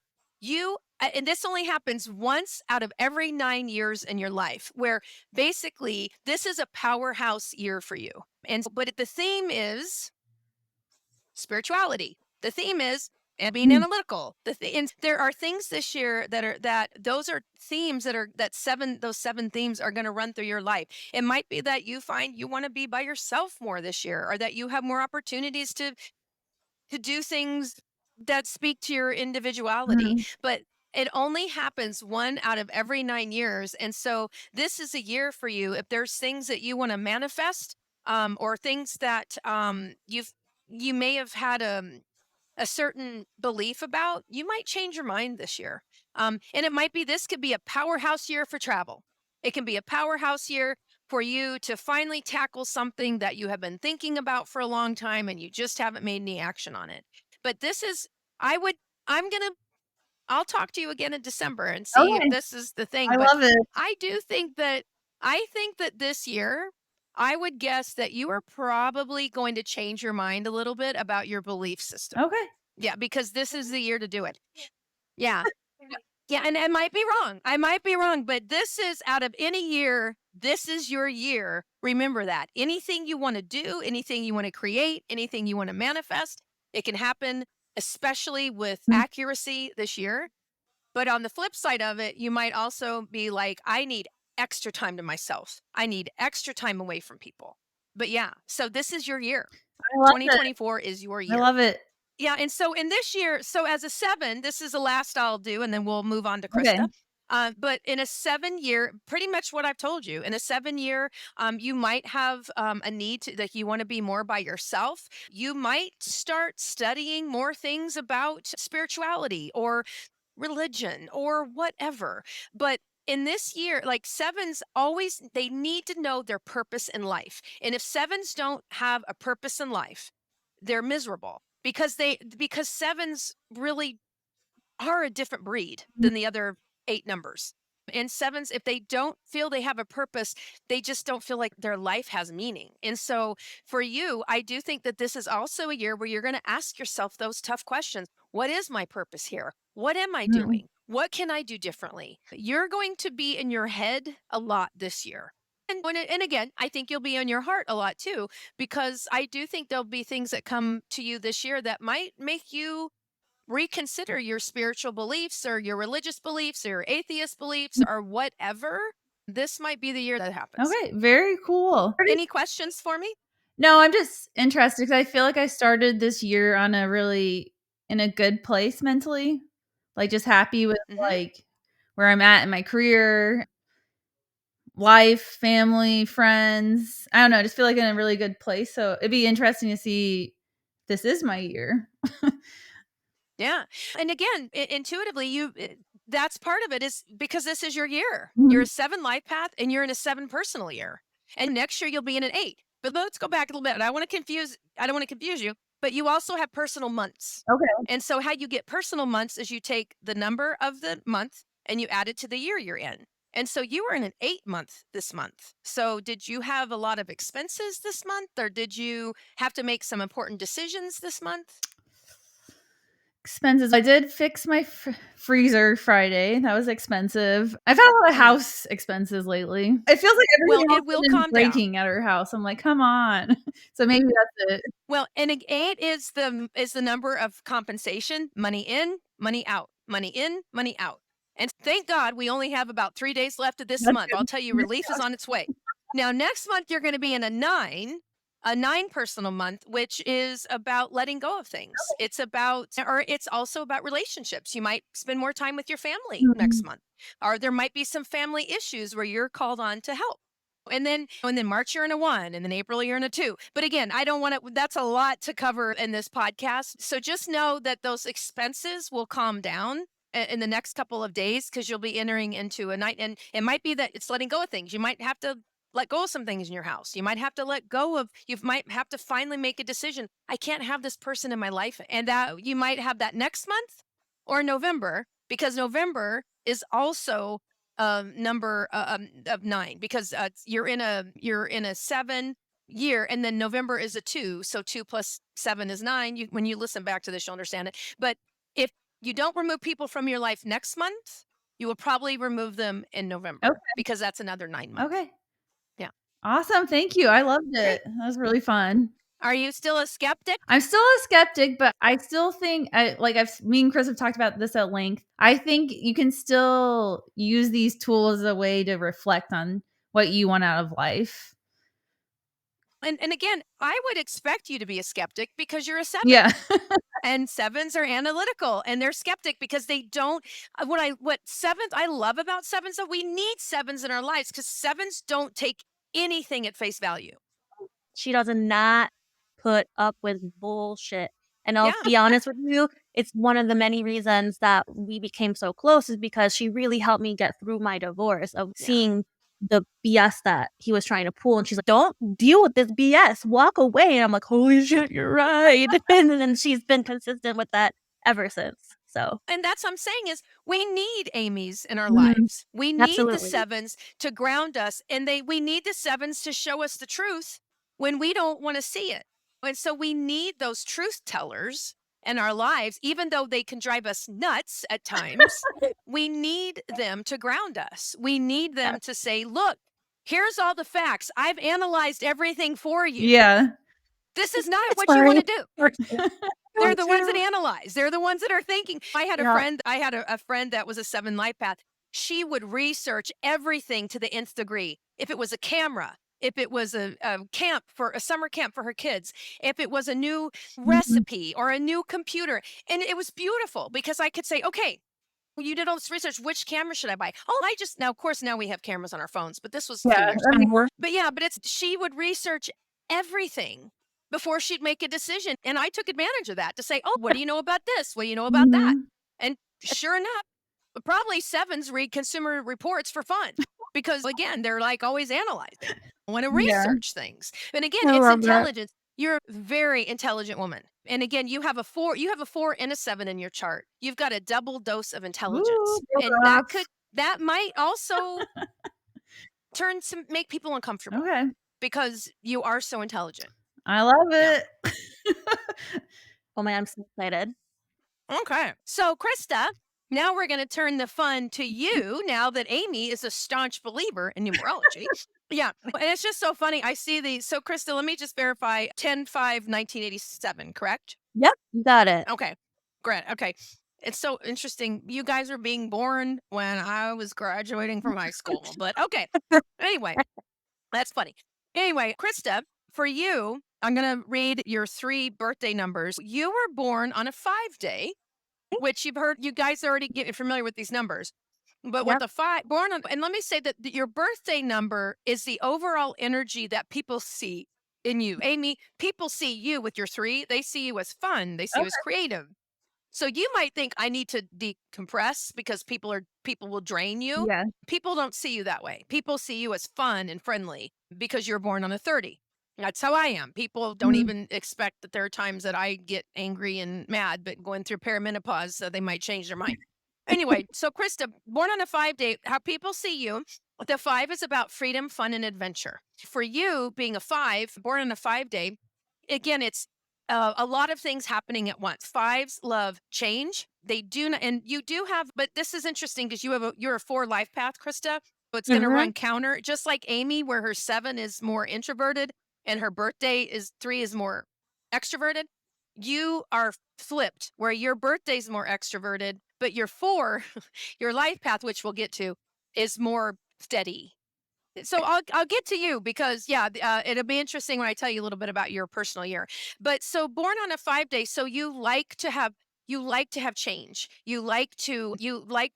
and this only happens once out of every 9 years in your life, where basically this is a powerhouse year for you. But the theme is spirituality. The theme is being analytical. And there are things this year those are themes those 7 themes are going to run through your life. It might be that you find you want to be by yourself more this year, or that you have more opportunities to do things that speak to your individuality. But it only happens 1 out of every 9 years. And so this is a year for you. If there's things that you want to manifest, or things that you may have had a certain belief about, you might change your mind this year. And it might be, this could be a powerhouse year for travel. It can be a powerhouse year for you to finally tackle something that you have been thinking about for a long time and you just haven't made any action on it. But this is, I'll talk to you again in December and see if this is the thing. I love it. I think that this year, I would guess that you are probably going to change your mind a little bit about your belief system. Okay. Yeah, because this is the year to do it. Yeah. Yeah, and I might be wrong. I might be wrong, but this is out of any year, this is your year. Remember that. Anything you want to do, anything you want to create, anything you want to manifest, it can happen, especially with accuracy this year. But on the flip side of it, you might also be like, I need extra time to myself. I need extra time away from people. But yeah, so this is your year. I love 2024 is your it. year. I love it. Yeah, and so in this year, so as a 7, this is the last I'll do, and then we'll move on to Okay. Krista. But in a 7-year, pretty much what I've told you, in a 7-year, you might have a need to, like, you want to be more by yourself. You might start studying more things about spirituality or religion or whatever. But in this year, like 7s always, they need to know their purpose in life. And if 7s don't have a purpose in life, they're miserable because 7s really are a different breed than the other 8 numbers. And 7s, if they don't feel they have a purpose, they just don't feel like their life has meaning. And so for you, I do think that this is also a year where you're going to ask yourself those tough questions. What is my purpose here? What am I doing? What can I do differently? You're going to be in your head a lot this year. And again, I think you'll be in your heart a lot too, because I do think there'll be things that come to you this year that might make you reconsider your spiritual beliefs or your religious beliefs or your atheist beliefs or whatever. This might be the year that happens. Okay, very cool. Any questions for me? No, I'm just interested because I feel like I started this year on in a good place mentally, like just happy with like where I'm at in my career, life, family, friends. I don't know, I just feel like in a really good place. So it'd be interesting to see this is my year. Yeah. And again, intuitively, that's part of it is because this is your year. Mhm. You're a 7 life path and you're in a 7 personal year. And next year you'll be in an 8. But let's go back a little bit. I don't want to confuse you, but you also have personal months. Okay. And so how you get personal months is you take the number of the month and you add it to the year you're in. And so you were in an 8-month this month. So did you have a lot of expenses this month, or did you have to make some important decisions this month? Expenses. I did fix my freezer Friday. That was expensive. I've had a lot of house expenses lately. It feels like everything else it will is calm breaking down at our house. I'm like, come on. So maybe that's it. Well, and an 8 is the number of compensation, money in, money out, money in, money out. And thank God we only have about 3 days left of this That's month. good. I'll tell you, relief is on its way. Now, next month, you're going to be in a 9 personal month, which is about letting go of things. It's also about relationships. You might spend more time with your family next month, or there might be some family issues where you're called on to help. And then March you're in a 1, and then April you're in a 2. But again, I don't want to, that's a lot to cover in this podcast. So just know that those expenses will calm down in the next couple of days, because you'll be entering into a night, and it might be that it's letting go of things. You might have to let go of some things in your house. You might have to you might have to finally make a decision. I can't have this person in my life. And that you might have that next month or November, because November is also number of 9, because you're in a 7 year, and then November is a 2. So 2 plus 7 is 9. When you listen back to this, you'll understand it. But if you don't remove people from your life next month, you will probably remove them in November, because that's another 9 months. Okay. Yeah. Awesome. Thank you. I loved it. That was really fun. Are you still a skeptic? I'm still a skeptic, but I still think, me and Chris have talked about this at length. I think you can still use these tools as a way to reflect on what you want out of life. And again, I would expect you to be a skeptic because you're a 7. Yeah. And 7s are analytical, and they're skeptic because they don't. What 7s I love about 7s, though, we need 7s in our lives, because 7s don't take anything at face value. She does not put up with bullshit. And I'll be honest with you, it's one of the many reasons that we became so close, is because she really helped me get through my divorce, of seeing the BS that he was trying to pull. And she's like, don't deal with this BS, walk away. And I'm like, holy shit, you're right. And then she's been consistent with that ever since. So, And that's what I'm saying is we need Amy's in our Mhm. lives. We need the absolutely. sevens to ground us, and we need the sevens to show us the truth when we don't want to see it. And so we need those truth tellers in our lives, even though they can drive us nuts at times. We need them to ground us. We need Yeah. them to say, look, here's all the facts. I've analyzed everything for you. Yeah. This is not It's what you want fine. to do. We're They're going the ones that to. analyze. They're the ones that are thinking. Yeah. I had a friend that was a 7 life path. She would research everything to the nth degree. If it was a camera, if it was a camp for a summer camp for her kids, if it was a new Mhm. recipe or a new computer. And it was beautiful because I could say, okay, well, you did all this research. Which camera should I buy? Oh, now, of course, now we have cameras on our phones, but this was a Yeah, few years that back. makes But yeah, she would research everything before she'd make a decision. And I took advantage of that to say, oh, what do you know about this? What do you know about that? Mhm. And sure enough, probably sevens read Consumer Reports for fun because, again, they're like always analyzing, want to Yeah. research things. And again, I it's love that. intelligence. You're a very intelligent woman. And again, you have a 4 and a 7 in your chart. You've got a double dose of Ooh, intelligence. go And Rocks. that might also make people uncomfortable Okay. because you are so intelligent. I love Yeah. it. Oh my, I'm so excited. Okay. So, Krista, now we're going to turn the fun to you now that Amy is a staunch believer in numerology. Yeah. And it's just so funny. I see these. So, Krista, let me just verify 10/5/1987, correct? Yep, you got it. Okay. Great. Okay. It's so interesting. You guys are being born when I was graduating from high school, but okay. Anyway, that's funny. Anyway, Krista, for you, I'm going to read your 3 birthday numbers. You were born on a 5-day, which you've heard, you guys already get familiar with these numbers. But with Yep. the 5, born on, and let me say that your birthday number is the overall energy that people see in you. Amy, people see you with your 3, they see you as fun, they see you as Okay. creative. So you might think I need to decompress because people will drain you. Yeah. People don't see you that way. People see you as fun and friendly because you're born on a 30. That's how I am. People don't Mhm. even expect that there are times that I get angry and mad, but going through perimenopause, so they might change their mind. Anyway, so Krista, born on a 5-day, how people see you, the 5 is about freedom, fun, and adventure. For you, being a 5, born on a 5-day, again, it's a lot of things happening at once. 5s love change. They do not, and you do have, but this is interesting because you're a 4 life path, Krista. So it's going to Mhm. run counter, just like Amy, where her 7 is more introverted and her birthday is 3 is more extroverted. You are flipped, where your birthday's more extroverted, but your 4, your life path, which we'll get to, is more steady. So I'll get to you because yeah, it'll be interesting when I tell you a little bit about your personal year. But so born on a 5-day, so you like to have change. You like to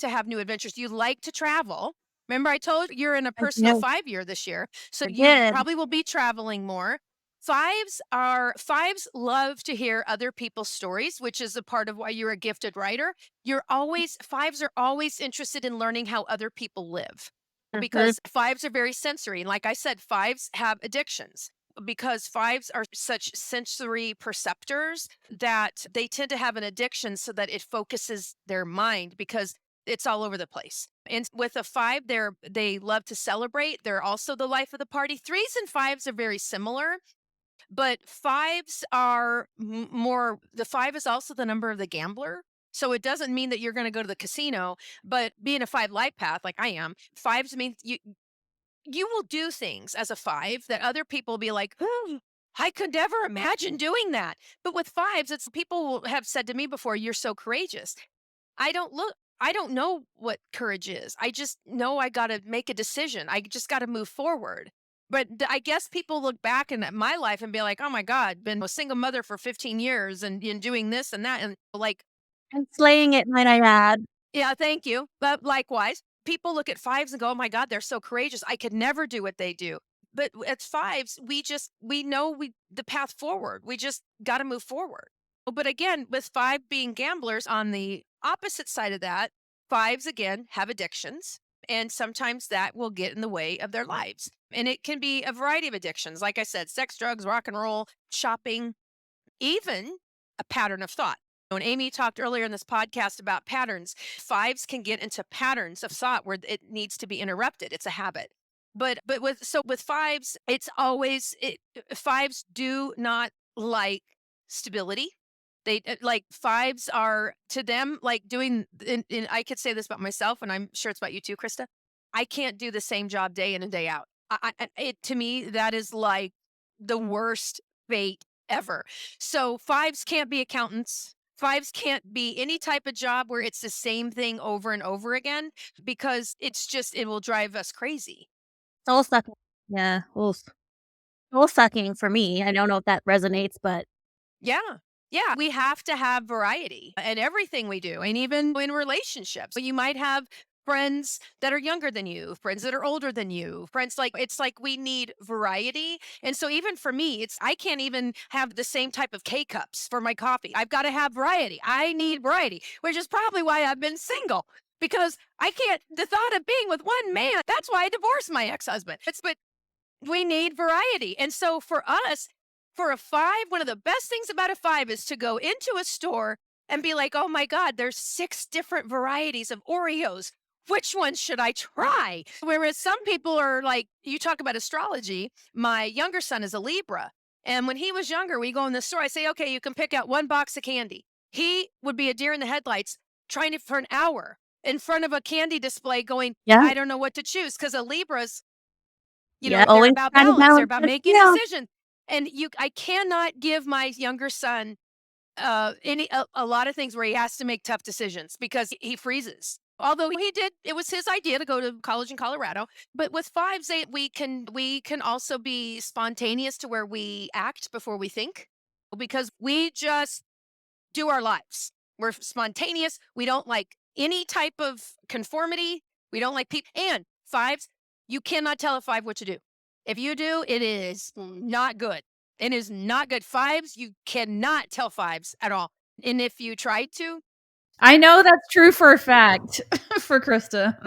have new adventures. You like to travel. Remember, I told you you're in a I personal did. 5 year this year, so I you did. probably will be traveling more. 5s love to hear other people's stories, which is a part of why you're a gifted writer. 5s are always interested in learning how other people live Mhm. because 5s are very sensory. And like I said, 5s have addictions because 5s are such sensory perceptors that they tend to have an addiction so that it focuses their mind because it's all over the place. And with a 5, they love to celebrate. They're also the life of the party. 3s and 5s are very similar, but 5s are more, the 5 is also the number of the gambler. So it doesn't mean that you're going to go to the casino, but being a 5 life path like I am, 5s mean you will do things as a 5 that other people will be like, "Oh, I could never imagine doing that." But with 5s, it's people will have said to me before, "You're so courageous." I don't know what courage is. I just know I got to make a decision. I just got to move forward. But I guess people look back in my life and be like, "Oh my God, been a single mother for 15 years and doing this and that." And like, And slaying it, might I add. yeah, thank you. But likewise, people look at 5s and go, "Oh my God, they're so courageous. I could never do what they do." But at 5s, we know the path forward. We just got to move forward. But again, with 5 being gamblers on the opposite side of that, 5s again have addictions. And sometimes that will get in the way of their lives. And it can be a variety of addictions. Like I said, sex, drugs, rock and roll, shopping, even a pattern of thought. When Amy talked earlier in this podcast about patterns, fives can get into patterns of thought where it needs to be interrupted. It's a habit. But with fives, it's always fives do not like stability. They like fives are to them like doing. And I could say this about myself, and I'm sure it's about you too, Krista. I can't do the same job day in and day out. To me, that is like the worst fate ever. So fives can't be accountants. Fives can't be any type of job where it's the same thing over and over again because it will drive us crazy. Soul sucking. Yeah. Oof. Soul sucking for me. I don't know if that resonates, but Yeah. Yeah. We have to have variety in everything we do. And even in relationships, you might have friends that are younger than you, friends that are older than you, friends it's like we need variety. And so even for me, I can't even have the same type of K cups for my coffee. I've got to have variety. I need variety, which is probably why I've been single because I can't, the thought of being with one man, that's why I divorced my ex-husband. But we need variety. And so for us, for a five, one of the best things about a five is to go into a store and be like, oh my God, there's 6 different varieties of Oreos. Which one should I try? Whereas some people are like, you talk about astrology. My younger son is a Libra. And when he was younger, we go in the store. I say, okay, you can pick out one box of candy. He would be a deer in the headlights trying it for an hour in front of a candy display going, yeah. I don't know what to choose because a Libra's Yeah. they're Always about trying to balance. They're balance about it. making Yeah. decisions. And I cannot give my younger son a lot of things where he has to make tough decisions because he freezes. Although it was his idea to go to college in Colorado. But with fives, we can also be spontaneous to where we act before we think because we just do our lives. We're spontaneous. We don't like any type of conformity. We don't like people. And fives, you cannot tell a five what to do. If you do, it is not good. It is not good. Fives, you cannot tell fives at all. And if you tried to, I know that's true for a fact for Krista.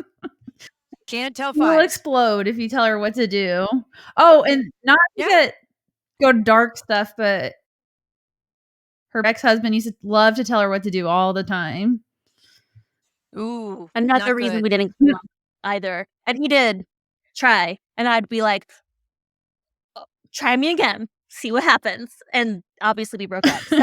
can't tell She will fives. explode if you tell her what to do. Oh, and not to go to dark stuff, but her ex-husband used to love to tell her what to do all the time. Ooh, Another not reason good. we didn't get along either. And he did try. And I'd be like, "Oh, try me again. See what happens." And obviously we broke up. So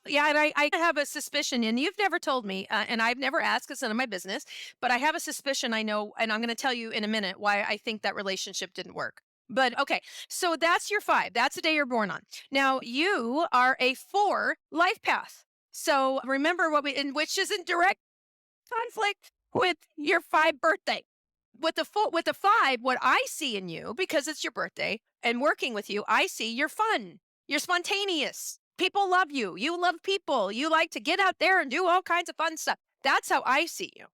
Yeah, and I have a suspicion, and you've never told me, and I've never asked, it's none of my business, but I have a suspicion I know, and I'm going to tell you in a minute why I think that relationship didn't work. But okay, so that's your 5. That's the day you're born on. Now, you are a 4 life path. So remember which is in direct conflict with your 5 birthday. With the 5, what I see in you, because it's your birthday and working with you, I see you're fun. You're spontaneous. People love you. You love people. You like to get out there and do all kinds of fun stuff. That's how I see you.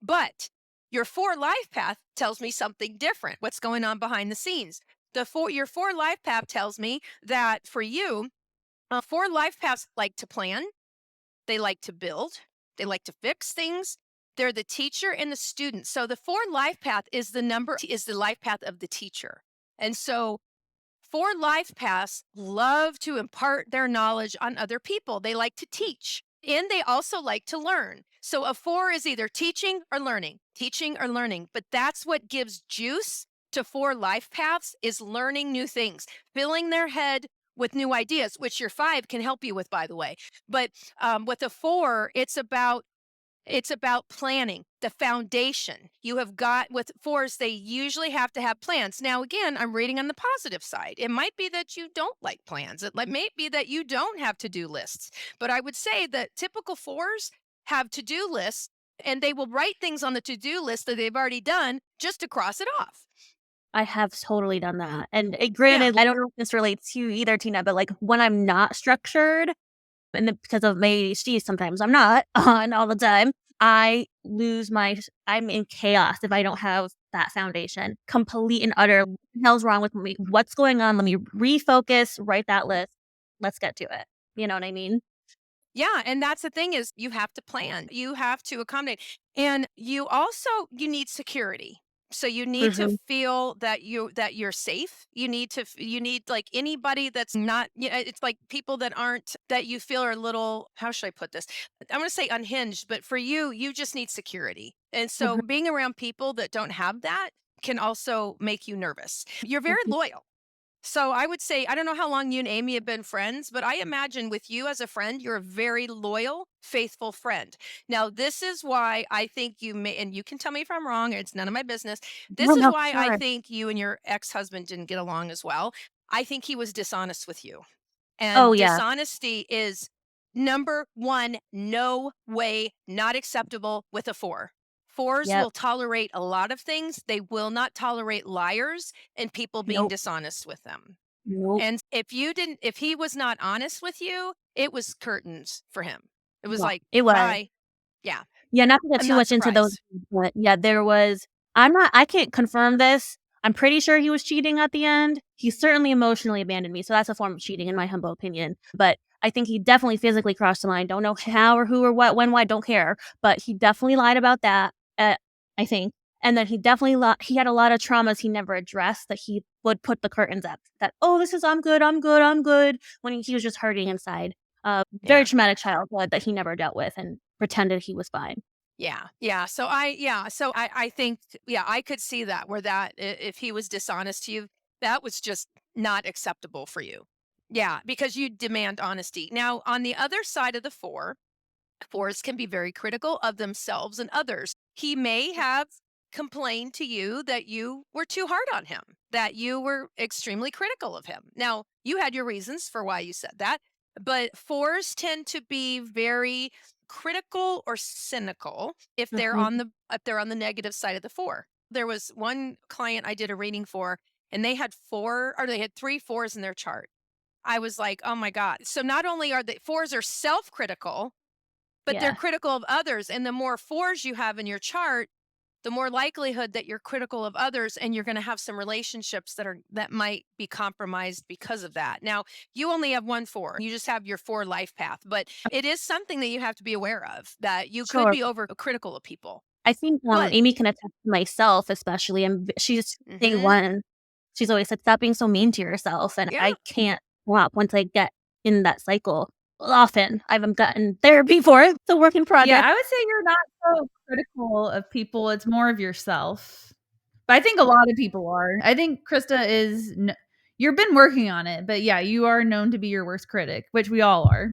But your 4 life path tells me something different. What's going on behind the scenes? Your 4 life path tells me that for you, 4 life paths like to plan, they like to build, they like to fix things. They're the teacher and the student. So the 4 life path is the life path of the teacher. And so 4 life paths love to impart their knowledge on other people. They like to teach and they also like to learn. So a 4 is either teaching or learning. But that's what gives juice to 4 life paths is learning new things, filling their head with new ideas, which your 5 can help you with, by the way. But with a 4, it's about planning the foundation. You have got with 4s, they usually have to have plans. Now, again, I'm reading on the positive side. It might be that you don't like plans. May be that you don't have to-do lists. But I would say that typical 4s have to-do lists and they will write things on the to-do list that they've already done just to cross it off. I have totally done that. And granted, I don't know if this relates to you either, Tina, but like when I'm not structured, and because of my ADHD, sometimes I'm not on all the time. I'm in chaos if I don't have that foundation. Complete and utter. What the hell's wrong with me? What's going on? Let me refocus, write that list. Let's get to it. You know what I mean? Yeah, and that's the thing is you have to plan. You have to accommodate. And you need security. So you need to Mhm. feel that you're safe. You need like anybody that's not, it's like people that aren't, that you feel are a little, how should I put this? I'm going to say unhinged, but for you, you just need security. And so Mhm. being around people that don't have that can also make you nervous. You're very Mhm. loyal. So I would say, I don't know how long you and Amy have been friends, but I imagine with you as a friend, you're a very loyal, faithful friend. Now, this is why I think you may, and you can tell me if I'm wrong, it's none of my business. This No, is no, why I sure. think you and your ex husband didn't get along as well. I think he was dishonest with you. Oh, And yeah. dishonesty is number one, no way, not acceptable with a four. Fours Yep. will tolerate a lot of things. They will not tolerate liars and people being Nope. dishonest with them. Nope. And if he was not honest with you, it was curtains for him. It was Yeah. like, It was. bye. Yeah. Yeah, not to get I'm too not much into those, surprised. but yeah, I can't confirm this. I'm pretty sure he was cheating at the end. He certainly emotionally abandoned me, so that's a form of cheating in my humble opinion. But I think he definitely physically crossed the line. Don't know how or who or what, when, why, don't care. But he definitely lied about that, I think. And then he had a lot of traumas he never addressed that he would put the curtains up. That, "Oh, this is I'm good, I'm good, I'm good," when he was just hurting inside. Very Yeah. traumatic childhood that he never dealt with and pretended he was fine. Yeah. Yeah. So I think, yeah, I could see that where if he was dishonest to you, that was just not acceptable for you. Yeah. Because you demand honesty. Now, on the other side of the four, fours can be very critical of themselves and others. He may have complained to you that you were too hard on him, that you were extremely critical of him. Now, you had your reasons for why you said that, but fours tend to be very critical or cynical Mhm. if they're on the negative side of the four. There was one client I did a reading for, and they had three fours in their chart. I was like, oh my God. So not only are the fours are self-critical, but they're Yeah. critical of others. And the more fours you have in your chart, the more likelihood that you're critical of others, and you're going to have some relationships that might be compromised because of that. Now, you only have one four. You just have your four life path, but it is something that you have to be aware of, that you could Sure. be over critical of people. I think, But Amy can attest to myself, especially, and she's day mhm, one. She's always said, "Stop being so mean to yourself," and yeah, I can't stop once I get in that cycle. Often, I haven't gotten therapy for it. It's a work in Yeah, progress. I would say you're not so critical of people, it's more of yourself. But I think a lot of people are. I think Krista is n you've been working on it, but yeah, you are known to be your worst critic, which we all are.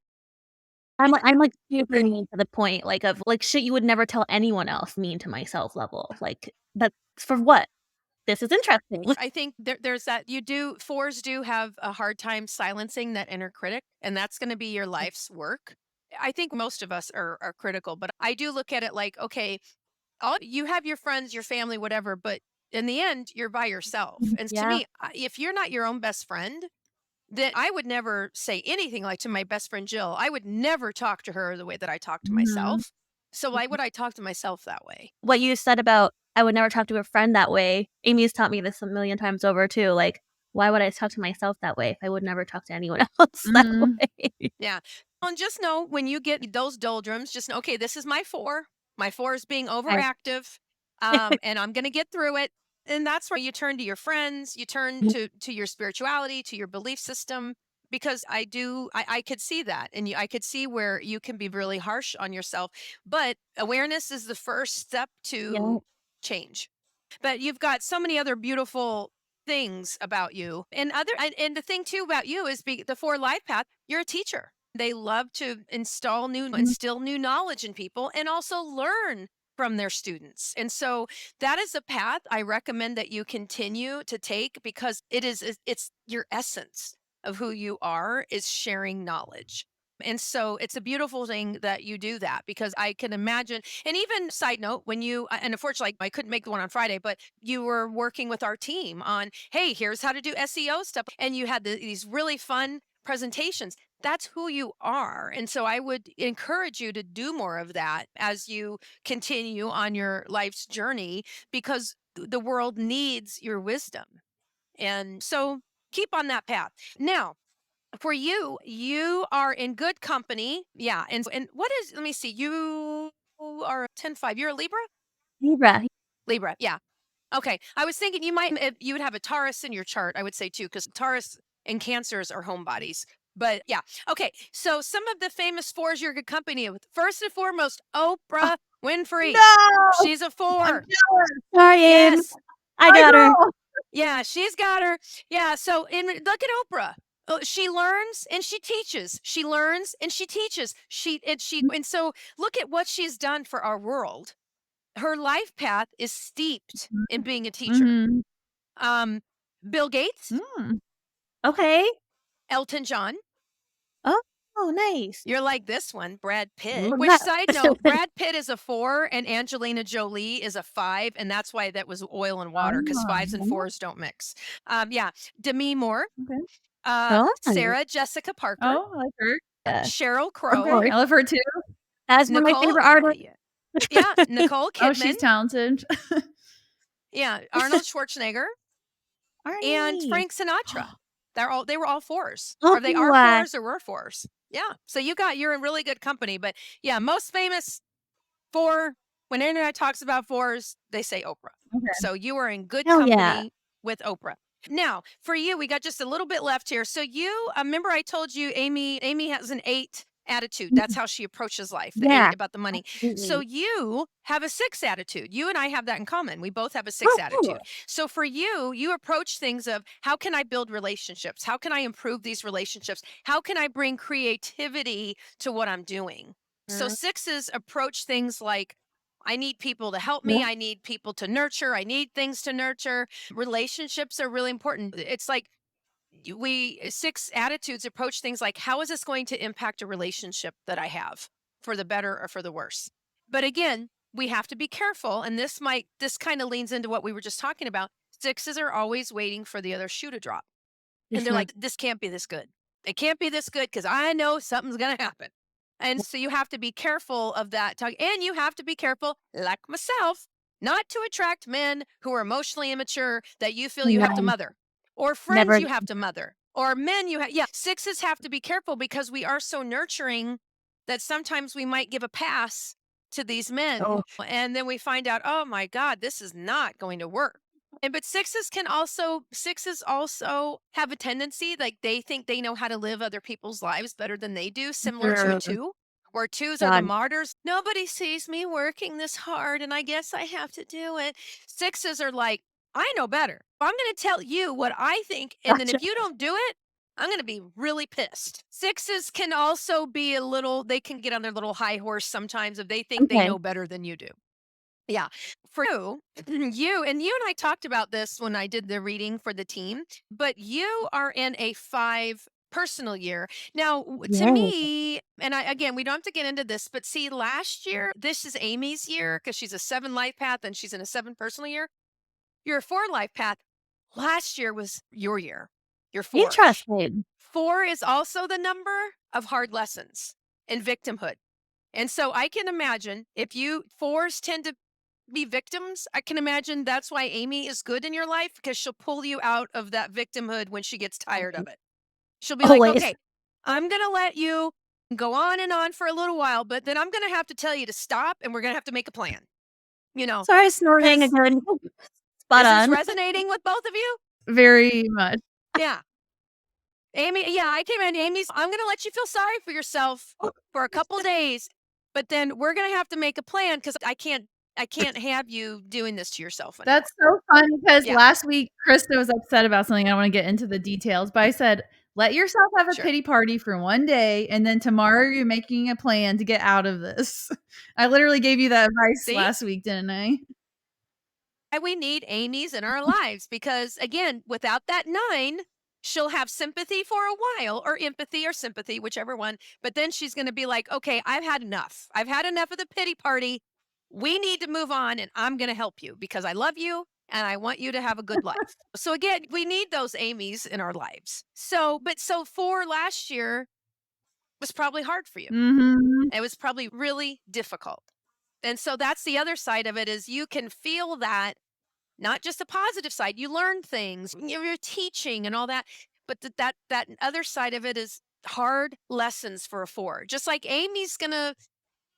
I'm super mean to the point, of, shit you would never tell anyone else, mean to myself level. That's for what? This is interesting. I think there's that fours do have a hard time silencing that inner critic, and that's going to be your life's work. I think most of us are critical, but I do look at it like, okay, all you have your friends, your family, whatever, but in the end, you're by yourself. And to Yeah. me, if you're not your own best friend, then I would never say anything like to my best friend Jill. I would never talk to her the way that I talk to Mhm. myself. So why would I talk to myself that way? What you said about, "I would never talk to a friend that way," Amy's taught me this a million times over too, why would I talk to myself that way if I would never talk to anyone else that Mhm. way? Yeah. And just know when you get those doldrums, just know, okay, this is my four. My four is being I overactive. And I'm gonna get through it. And that's where you turn to your friends, you turn to your spirituality, to your belief system. Because I could see that. And I could see where you can be really harsh on yourself. But awareness is the first step Yeah, to change. But you've got so many other beautiful things about you. And the thing too about you is the four life path, you're a teacher. They love to mhm, instill new knowledge in people and also learn from their students. And so that is a path I recommend that you continue to take, because it's your essence of who you are is sharing knowledge. And so it's a beautiful thing that you do that, because I can imagine. And even side note, and unfortunately I couldn't make the one on Friday, but you were working with our team on, hey, here's how to do SEO stuff. And you had these really fun presentations. That's who you are. And so I would encourage you to do more of that as you continue on your life's journey, because the world needs your wisdom. And so keep on that path. Now, for you, you are in good company. Yeah. And what is, let me see, you are 10-5. You're a Libra? Libra. Libra. Yeah. Okay. I was thinking you would have a Taurus in your chart, I would say too, because Taurus and Cancers are home bodies. But yeah. Okay. So some of the famous fours you're good company with. First and foremost, Oh, Oprah Winfrey. no! She's a I'm 4. jealous. Sorry, Aim. Yes. I My got her. girl. Yeah, she's got her. Yeah. So look at Oprah. She learns and she teaches. She learns and she teaches. And so look at what she's done for our world. Her life path is steeped in being a teacher. Mhm. Um, Bill Gates, Mm. Okay. Elton John. Oh, nice. You're like this one, Brad Pitt. Look Which, that- side note, Brad Pitt is a 4 and Angelina Jolie is a 5, and that's why that was oil and water, because 5s and 4s don't mix. Yeah, Demi Moore, Okay. Oh, Sarah Jessica Parker, Oh, I like her. yeah. Sheryl Of Crow, course. I love her too. That's one of my Nicole. favorite artists. Yeah, Nicole Oh, Kidman. she's talented. Yeah, Arnold Schwarzenegger and Arnie. Frank Sinatra. They were all 4s. Oh, Or they are wow. 4s or were 4s. Yeah. So you're in really good company. But yeah, most famous 4, when internet talks about 4s, they say Oprah. Okay. So you are in good Hell company yeah. with Oprah. Now, for you, we got just a little bit left here. So you remember I told you Amy has an 8 attitude. That's how she approaches life. The Yeah. 8 about the money. Absolutely. So you have a 6 attitude. You and I have that in common. We both have a 6 Oh, cool. attitude. So for you approach things of how can I build relationships? How can I improve these relationships? How can I bring creativity to what I'm doing? So 6s approach things like I need people to help me. Yeah. I need people to nurture. I need things to nurture. Relationships are really important. It's like 6 attitudes approach things like how is this going to impact a relationship that I have for the better or for the worse? But again, we have to be careful. And this kind of leans into what we were just talking about. 6s are always waiting for the other shoe to drop. And they're like, this can't be this good. It can't be this good because I know something's going to happen. And so you have to be careful of that talk. And you have to be careful, like myself, not to attract men who are emotionally immature that you feel you have to No, mother, or friends never. you have to mother, or men you have. Yeah, 6s have to be careful because we are so nurturing that sometimes we might give a pass to these men. Oh, And then we find out, oh my God, this is not going to work. But 6s also have a tendency, like they think they know how to live other people's lives better than they do, similar to a 2, where 2s are the God. martyrs. Nobody sees me working this hard, and I guess I have to do it. 6s are like, I know better. I'm going to tell you what I think, and then Gotcha. if you don't do it, I'm going to be really pissed. 6s can also be they can get on their little high horse sometimes if they think they Okay. know better than you do. Yeah. For you and I talked about this when I did the reading for the team, but you are in a 5 personal year. Now, to Yeah. me, and again, we don't have to get into this, but see, last year, this is Amy's year because she's a 7 life path and she's in a 7 personal year. You're a 4 life path. Last year was your year. You're 4. Interesting. 4 is also the number of hard lessons and victimhood. And so I can imagine if 4s tend to be victims, I can imagine that's why Amy is good in your life because she'll pull you out of that victimhood when she gets tired of it. She'll be like, Always. okay, I'm going to let you go on and on for a little while, but then I'm going to have to tell you to stop and we're going to have to make a plan. Sorry, snorting again. Spot Is on. this resonating with both of you? Very much. Yeah. Amy, yeah, I came in. I'm going to let you feel sorry for yourself for a couple days, but then we're going to have to make a plan because I can't have you doing this to yourself anymore. That's so fun because Yeah. last week Krista was upset about something. I don't want to get into the details, but I said, let yourself have a Sure. pity party for one day, and then tomorrow you're making a plan to get out of this. I literally gave you that advice See? last week, didn't I? We need Amy's in our lives because, again, without that 9, she'll have sympathy for a while, or empathy or sympathy, whichever one. But then she's going to be like, okay, I've had enough. I've had enough of the pity party. We need to move on, and I'm going to help you because I love you and I want you to have a good life. So again, we need those Amy's in our lives. So 4 last year was probably hard for you. Mm-hmm. It was probably really difficult. And so that's the other side of it is you can feel that, not just the positive side. You learn things, you're teaching and all that. But that other side of it is hard lessons for a 4. Just like Amy's going to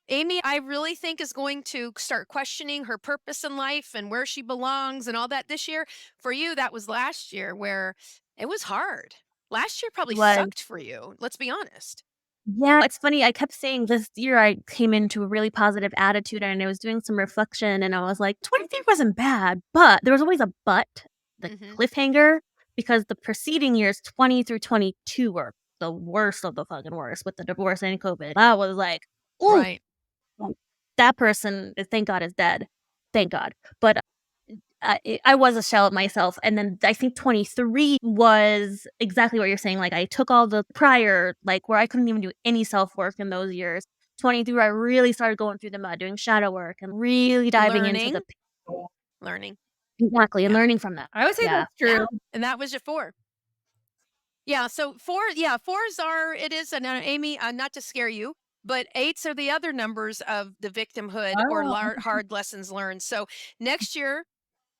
Amy, I really think, is going to start questioning her purpose in life and where she belongs and all that this year. For you, that was last year where it was hard. Last year probably sucked for you. Let's be honest. Yeah, it's funny. I kept saying this year I came into a really positive attitude and I was doing some reflection and I was like, 23 wasn't bad, but there was always a but, the cliffhanger, because the preceding years, 20 through 22, were the worst of the fucking worst with the divorce and COVID. That was like, ooh, Right. that person, thank God, is dead. Thank God. But I was a shell of myself. And then I think 23 was exactly what you're saying. Like, I took all the prior, like, where I couldn't even do any self-work in those years. 23, I really started going through the mud, doing shadow work and really diving into the learning. Exactly, and learning from that. I would say that's true. Yeah. And that was your 4. Yeah, so 4s are, it is, and Amy, not to scare you, but 8s are the other numbers of the victimhood or hard lessons learned. So next year,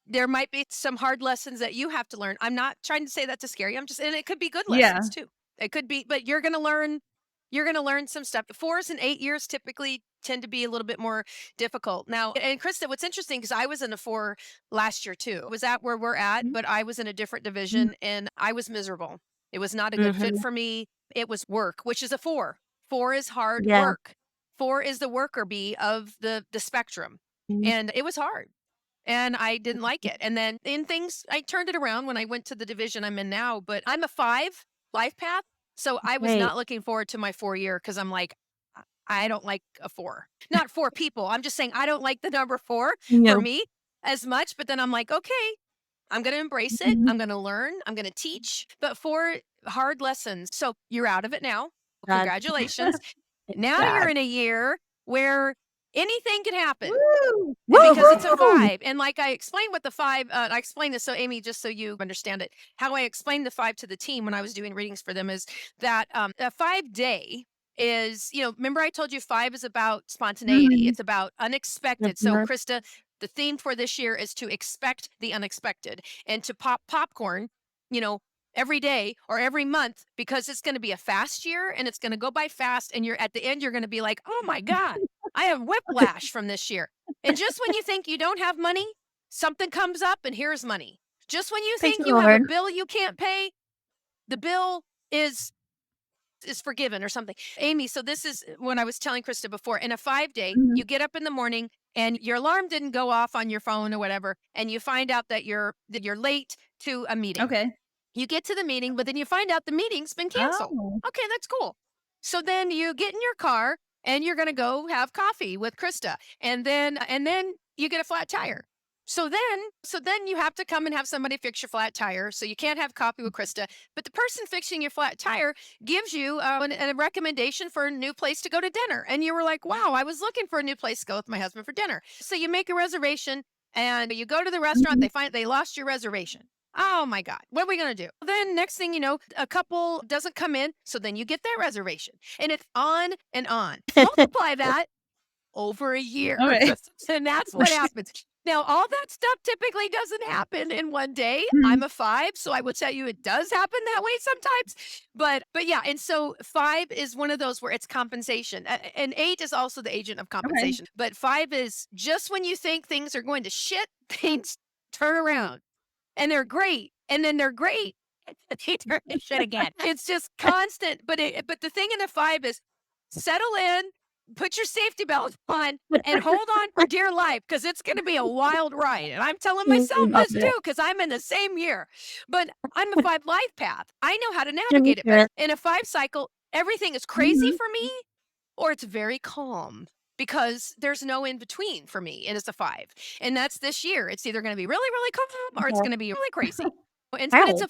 there might be some hard lessons that you have to learn. I'm not trying to say that to scare you. I'm just, and it could be good lessons too. It could be, but you're going to learn some stuff. 4s and 8 years typically tend to be a little bit more difficult. Now, and Krista, what's interesting, because I was in a 4 last year too. I was at where we're at, but I was in a different division and I was miserable. It was not a good fit for me. It was work, which is a 4. 4 is hard work. 4 is the worker bee of the spectrum. And it was hard. And I didn't like it. And then I turned it around when I went to the division I'm in now, but I'm a 5 life path. So I was not looking forward to my 4 year because I'm like, I don't like a 4. Not 4 people. I'm just saying I don't like the number 4 for me as much. But then I'm like, okay, I'm going to embrace it. I'm going to learn. I'm going to teach. But 4 hard lessons. So you're out of it now. Congratulations. Now you're in a year where anything can happen. Because it's a 5. And like I explained what the 5, I explained this, so Amy, just so you understand it, how I explained the 5 to the team when I was doing readings for them is that a 5-day is, remember I told you 5 is about spontaneity. It's about unexpected. So Krista, the theme for this year is to expect the unexpected and to pop popcorn, every day or every month, because it's going to be a fast year and it's going to go by fast. And you're at the end, you're going to be like, oh my God, I have whiplash from this year. And just when you think you don't have money, something comes up and here's money. Just when you think you have a bill you can't pay, the bill is forgiven or something. Amy, so this is when I was telling Krista before, in a 5-day, you get up in the morning and your alarm didn't go off on your phone or whatever, and you find out that you're late to a meeting. Okay. You get to the meeting, but then you find out the meeting's been canceled. Okay, that's cool. So then you get in your car and you're going to go have coffee with Krista, and then you get a flat tire. So then you have to come and have somebody fix your flat tire. So you can't have coffee with Krista, but the person fixing your flat tire gives you a recommendation for a new place to go to dinner. And you were like, wow, I was looking for a new place to go with my husband for dinner. So you make a reservation and you go to the restaurant. They find they lost your reservation. Oh my God, what are we going to do? Then next thing you know, a couple doesn't come in. So then you get their reservation, and it's on and on. Multiply that over a year. Okay. And that's what happens. Now, all that stuff typically doesn't happen in one day. I'm a 5, so I would tell you it does happen that way sometimes. But yeah, and so 5 is one of those where it's compensation. And 8 is also the agent of compensation. Okay. But 5 is just when you think things are going to shit, things turn around. And they're great. And then they're great. They turn to shit again. It's just constant. But the thing in the 5 is settle in, put your safety belt on, and hold on for dear life, because it's going to be a wild ride. And I'm telling myself this too, because I'm in the same year. But I'm a 5 life path. I know how to navigate it better. In a 5 cycle, everything is crazy for me, or it's very calm, because there's no in between for me. And it's a 5. And that's this year. It's either going to be really, really calm, or it's going to be really crazy. But it's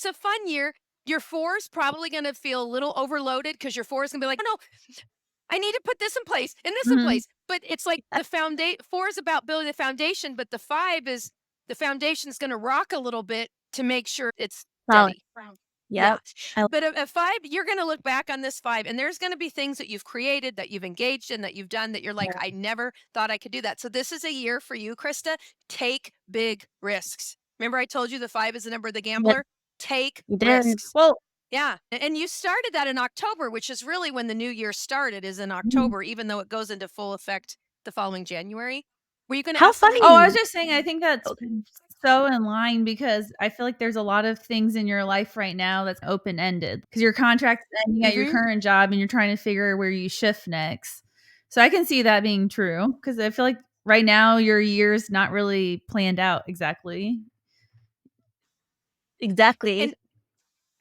a fun year. Your 4 is probably going to feel a little overloaded, because your 4 is going to be like, oh, no, I need to put this in place and this in place. But it's like the 4 is about building the foundation, but the 5 is the foundation is going to rock a little bit to make sure it's steady. Yeah. But a 5, you're going to look back on this 5, and there's going to be things that you've created, that you've engaged in, that you've done, that you're like, I never thought I could do that. So this is a year for you, Krista. Take big risks. Remember I told you the 5 is the number of the gambler? Take risks. Well, Yeah. And you started that in October, which is really when the new year started, is in October, even though it goes into full effect the following January. Were you going to How ask something? Oh, I was funny. just saying, I think that's so in line because I feel like there's a lot of things in your life right now that's open-ended because your contract's ending at your current job and you're trying to figure where you shift next. So I can see that being true because I feel like right now your year's not really planned out exactly. Exactly.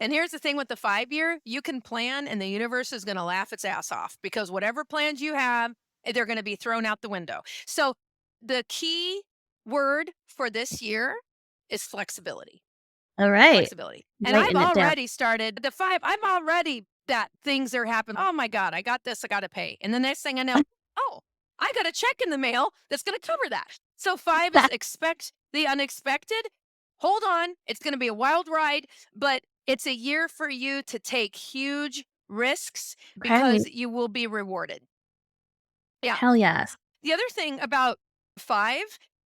And here's the thing with the 5-year, you can plan and the universe is going to laugh its ass off because whatever plans you have, they're going to be thrown out the window. So the key word for this year is flexibility. All right. Flexibility. And I've already started the 5. I'm already that things are happening. Oh my God, I got this, I got to pay. And the next thing I know, oh, I got a check in the mail that's going to cover that. So 5 is expect the unexpected. Hold on. It's going to be a wild ride, but it's a year for you to take huge risks because you will be rewarded. Yeah. Hell yes. The other thing about 5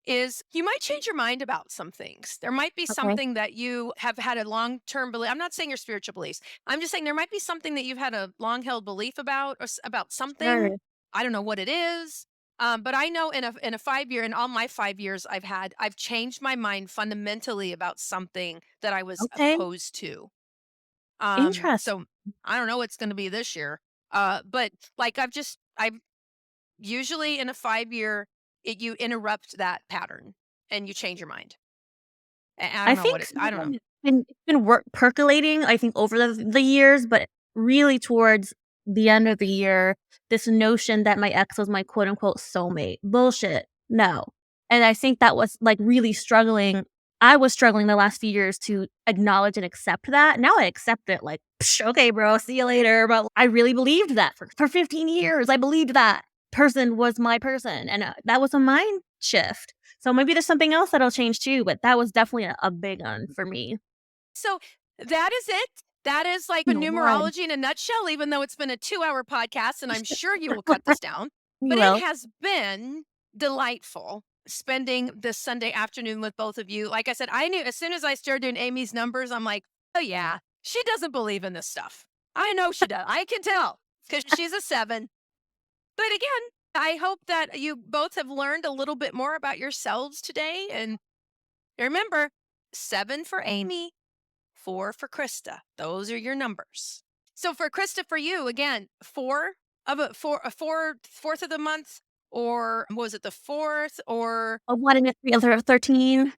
is you might change your mind about some things. There might be something that you have had a long-term belief. I'm not saying your spiritual beliefs. I'm just saying there might be something that you've had a long-held belief about or about something. Sure. I don't know what it is. But I know in a 5-year, in all my 5 years I've changed my mind fundamentally about something that I was Okay. opposed to. Interesting. So I don't know what's going to be this year. But like I've usually in a 5-year, you interrupt that pattern and you change your mind. And I don't know what it, I don't know. It's been percolating, I think, over the years, but really towards the end of the year, this notion that my ex was my quote unquote soulmate. Bullshit. No. And I think that was like really struggling. I was struggling the last few years to acknowledge and accept that. Now I accept it like, okay, bro, see you later. But I really believed that for 15 years. I believed that person was my person. And that was a mind shift. So maybe there's something else that'll change too, but that was definitely a big one for me. So that is it. That is like a numerology in a nutshell, even though it's been a 2-hour podcast, and I'm sure you will cut this down. But it has been delightful spending this Sunday afternoon with both of you. Like I said, I knew as soon as I started doing Amy's numbers, I'm like, oh yeah, she doesn't believe in this stuff. I know she does. I can tell because she's a 7. But again, I hope that you both have learned a little bit more about yourselves today. And remember, 7 for Amy, 4 for Krista. Those are your numbers. So for Krista, for you, again, 4th of the month, or was it the 4th or? What in the other 13?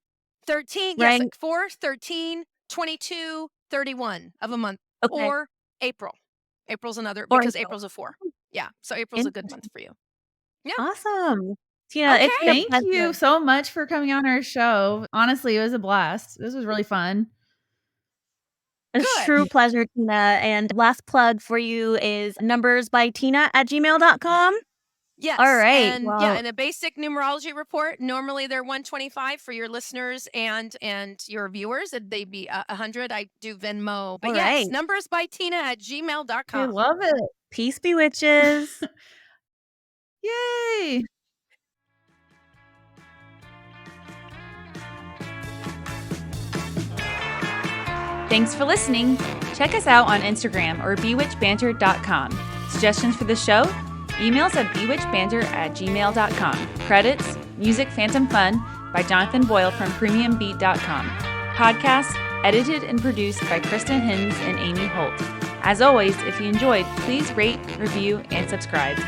13, right? Yes, like 4, 13, 22, 31 of a month, Okay. or April. April's another, Or because April. April's a 4. Yeah, so April's a good month for you. Yeah. Awesome. Tina, Okay. it's been a Thank you pleasure. so much for coming on our show. Honestly, it was a blast. This was really fun. A true pleasure, Tina. And last plug for you is numbersbytina@gmail.com. Yes. All right. And and a basic numerology report. Normally they're 125 for your listeners and your viewers. They'd be 100. I do Venmo. But yes, numbersbytina@gmail.com. I love it. Peace, Bewitches. Yay. Thanks for listening. Check us out on Instagram or bewitchbanter.com. Suggestions for the show? Emails at bewitchbanter@gmail.com. Credits, Music Phantom Fun by Jonathan Boyle from premiumbeat.com. Podcast, edited and produced by Kristen Hinz and Amy Holt. As always, if you enjoyed, please rate, review, and subscribe.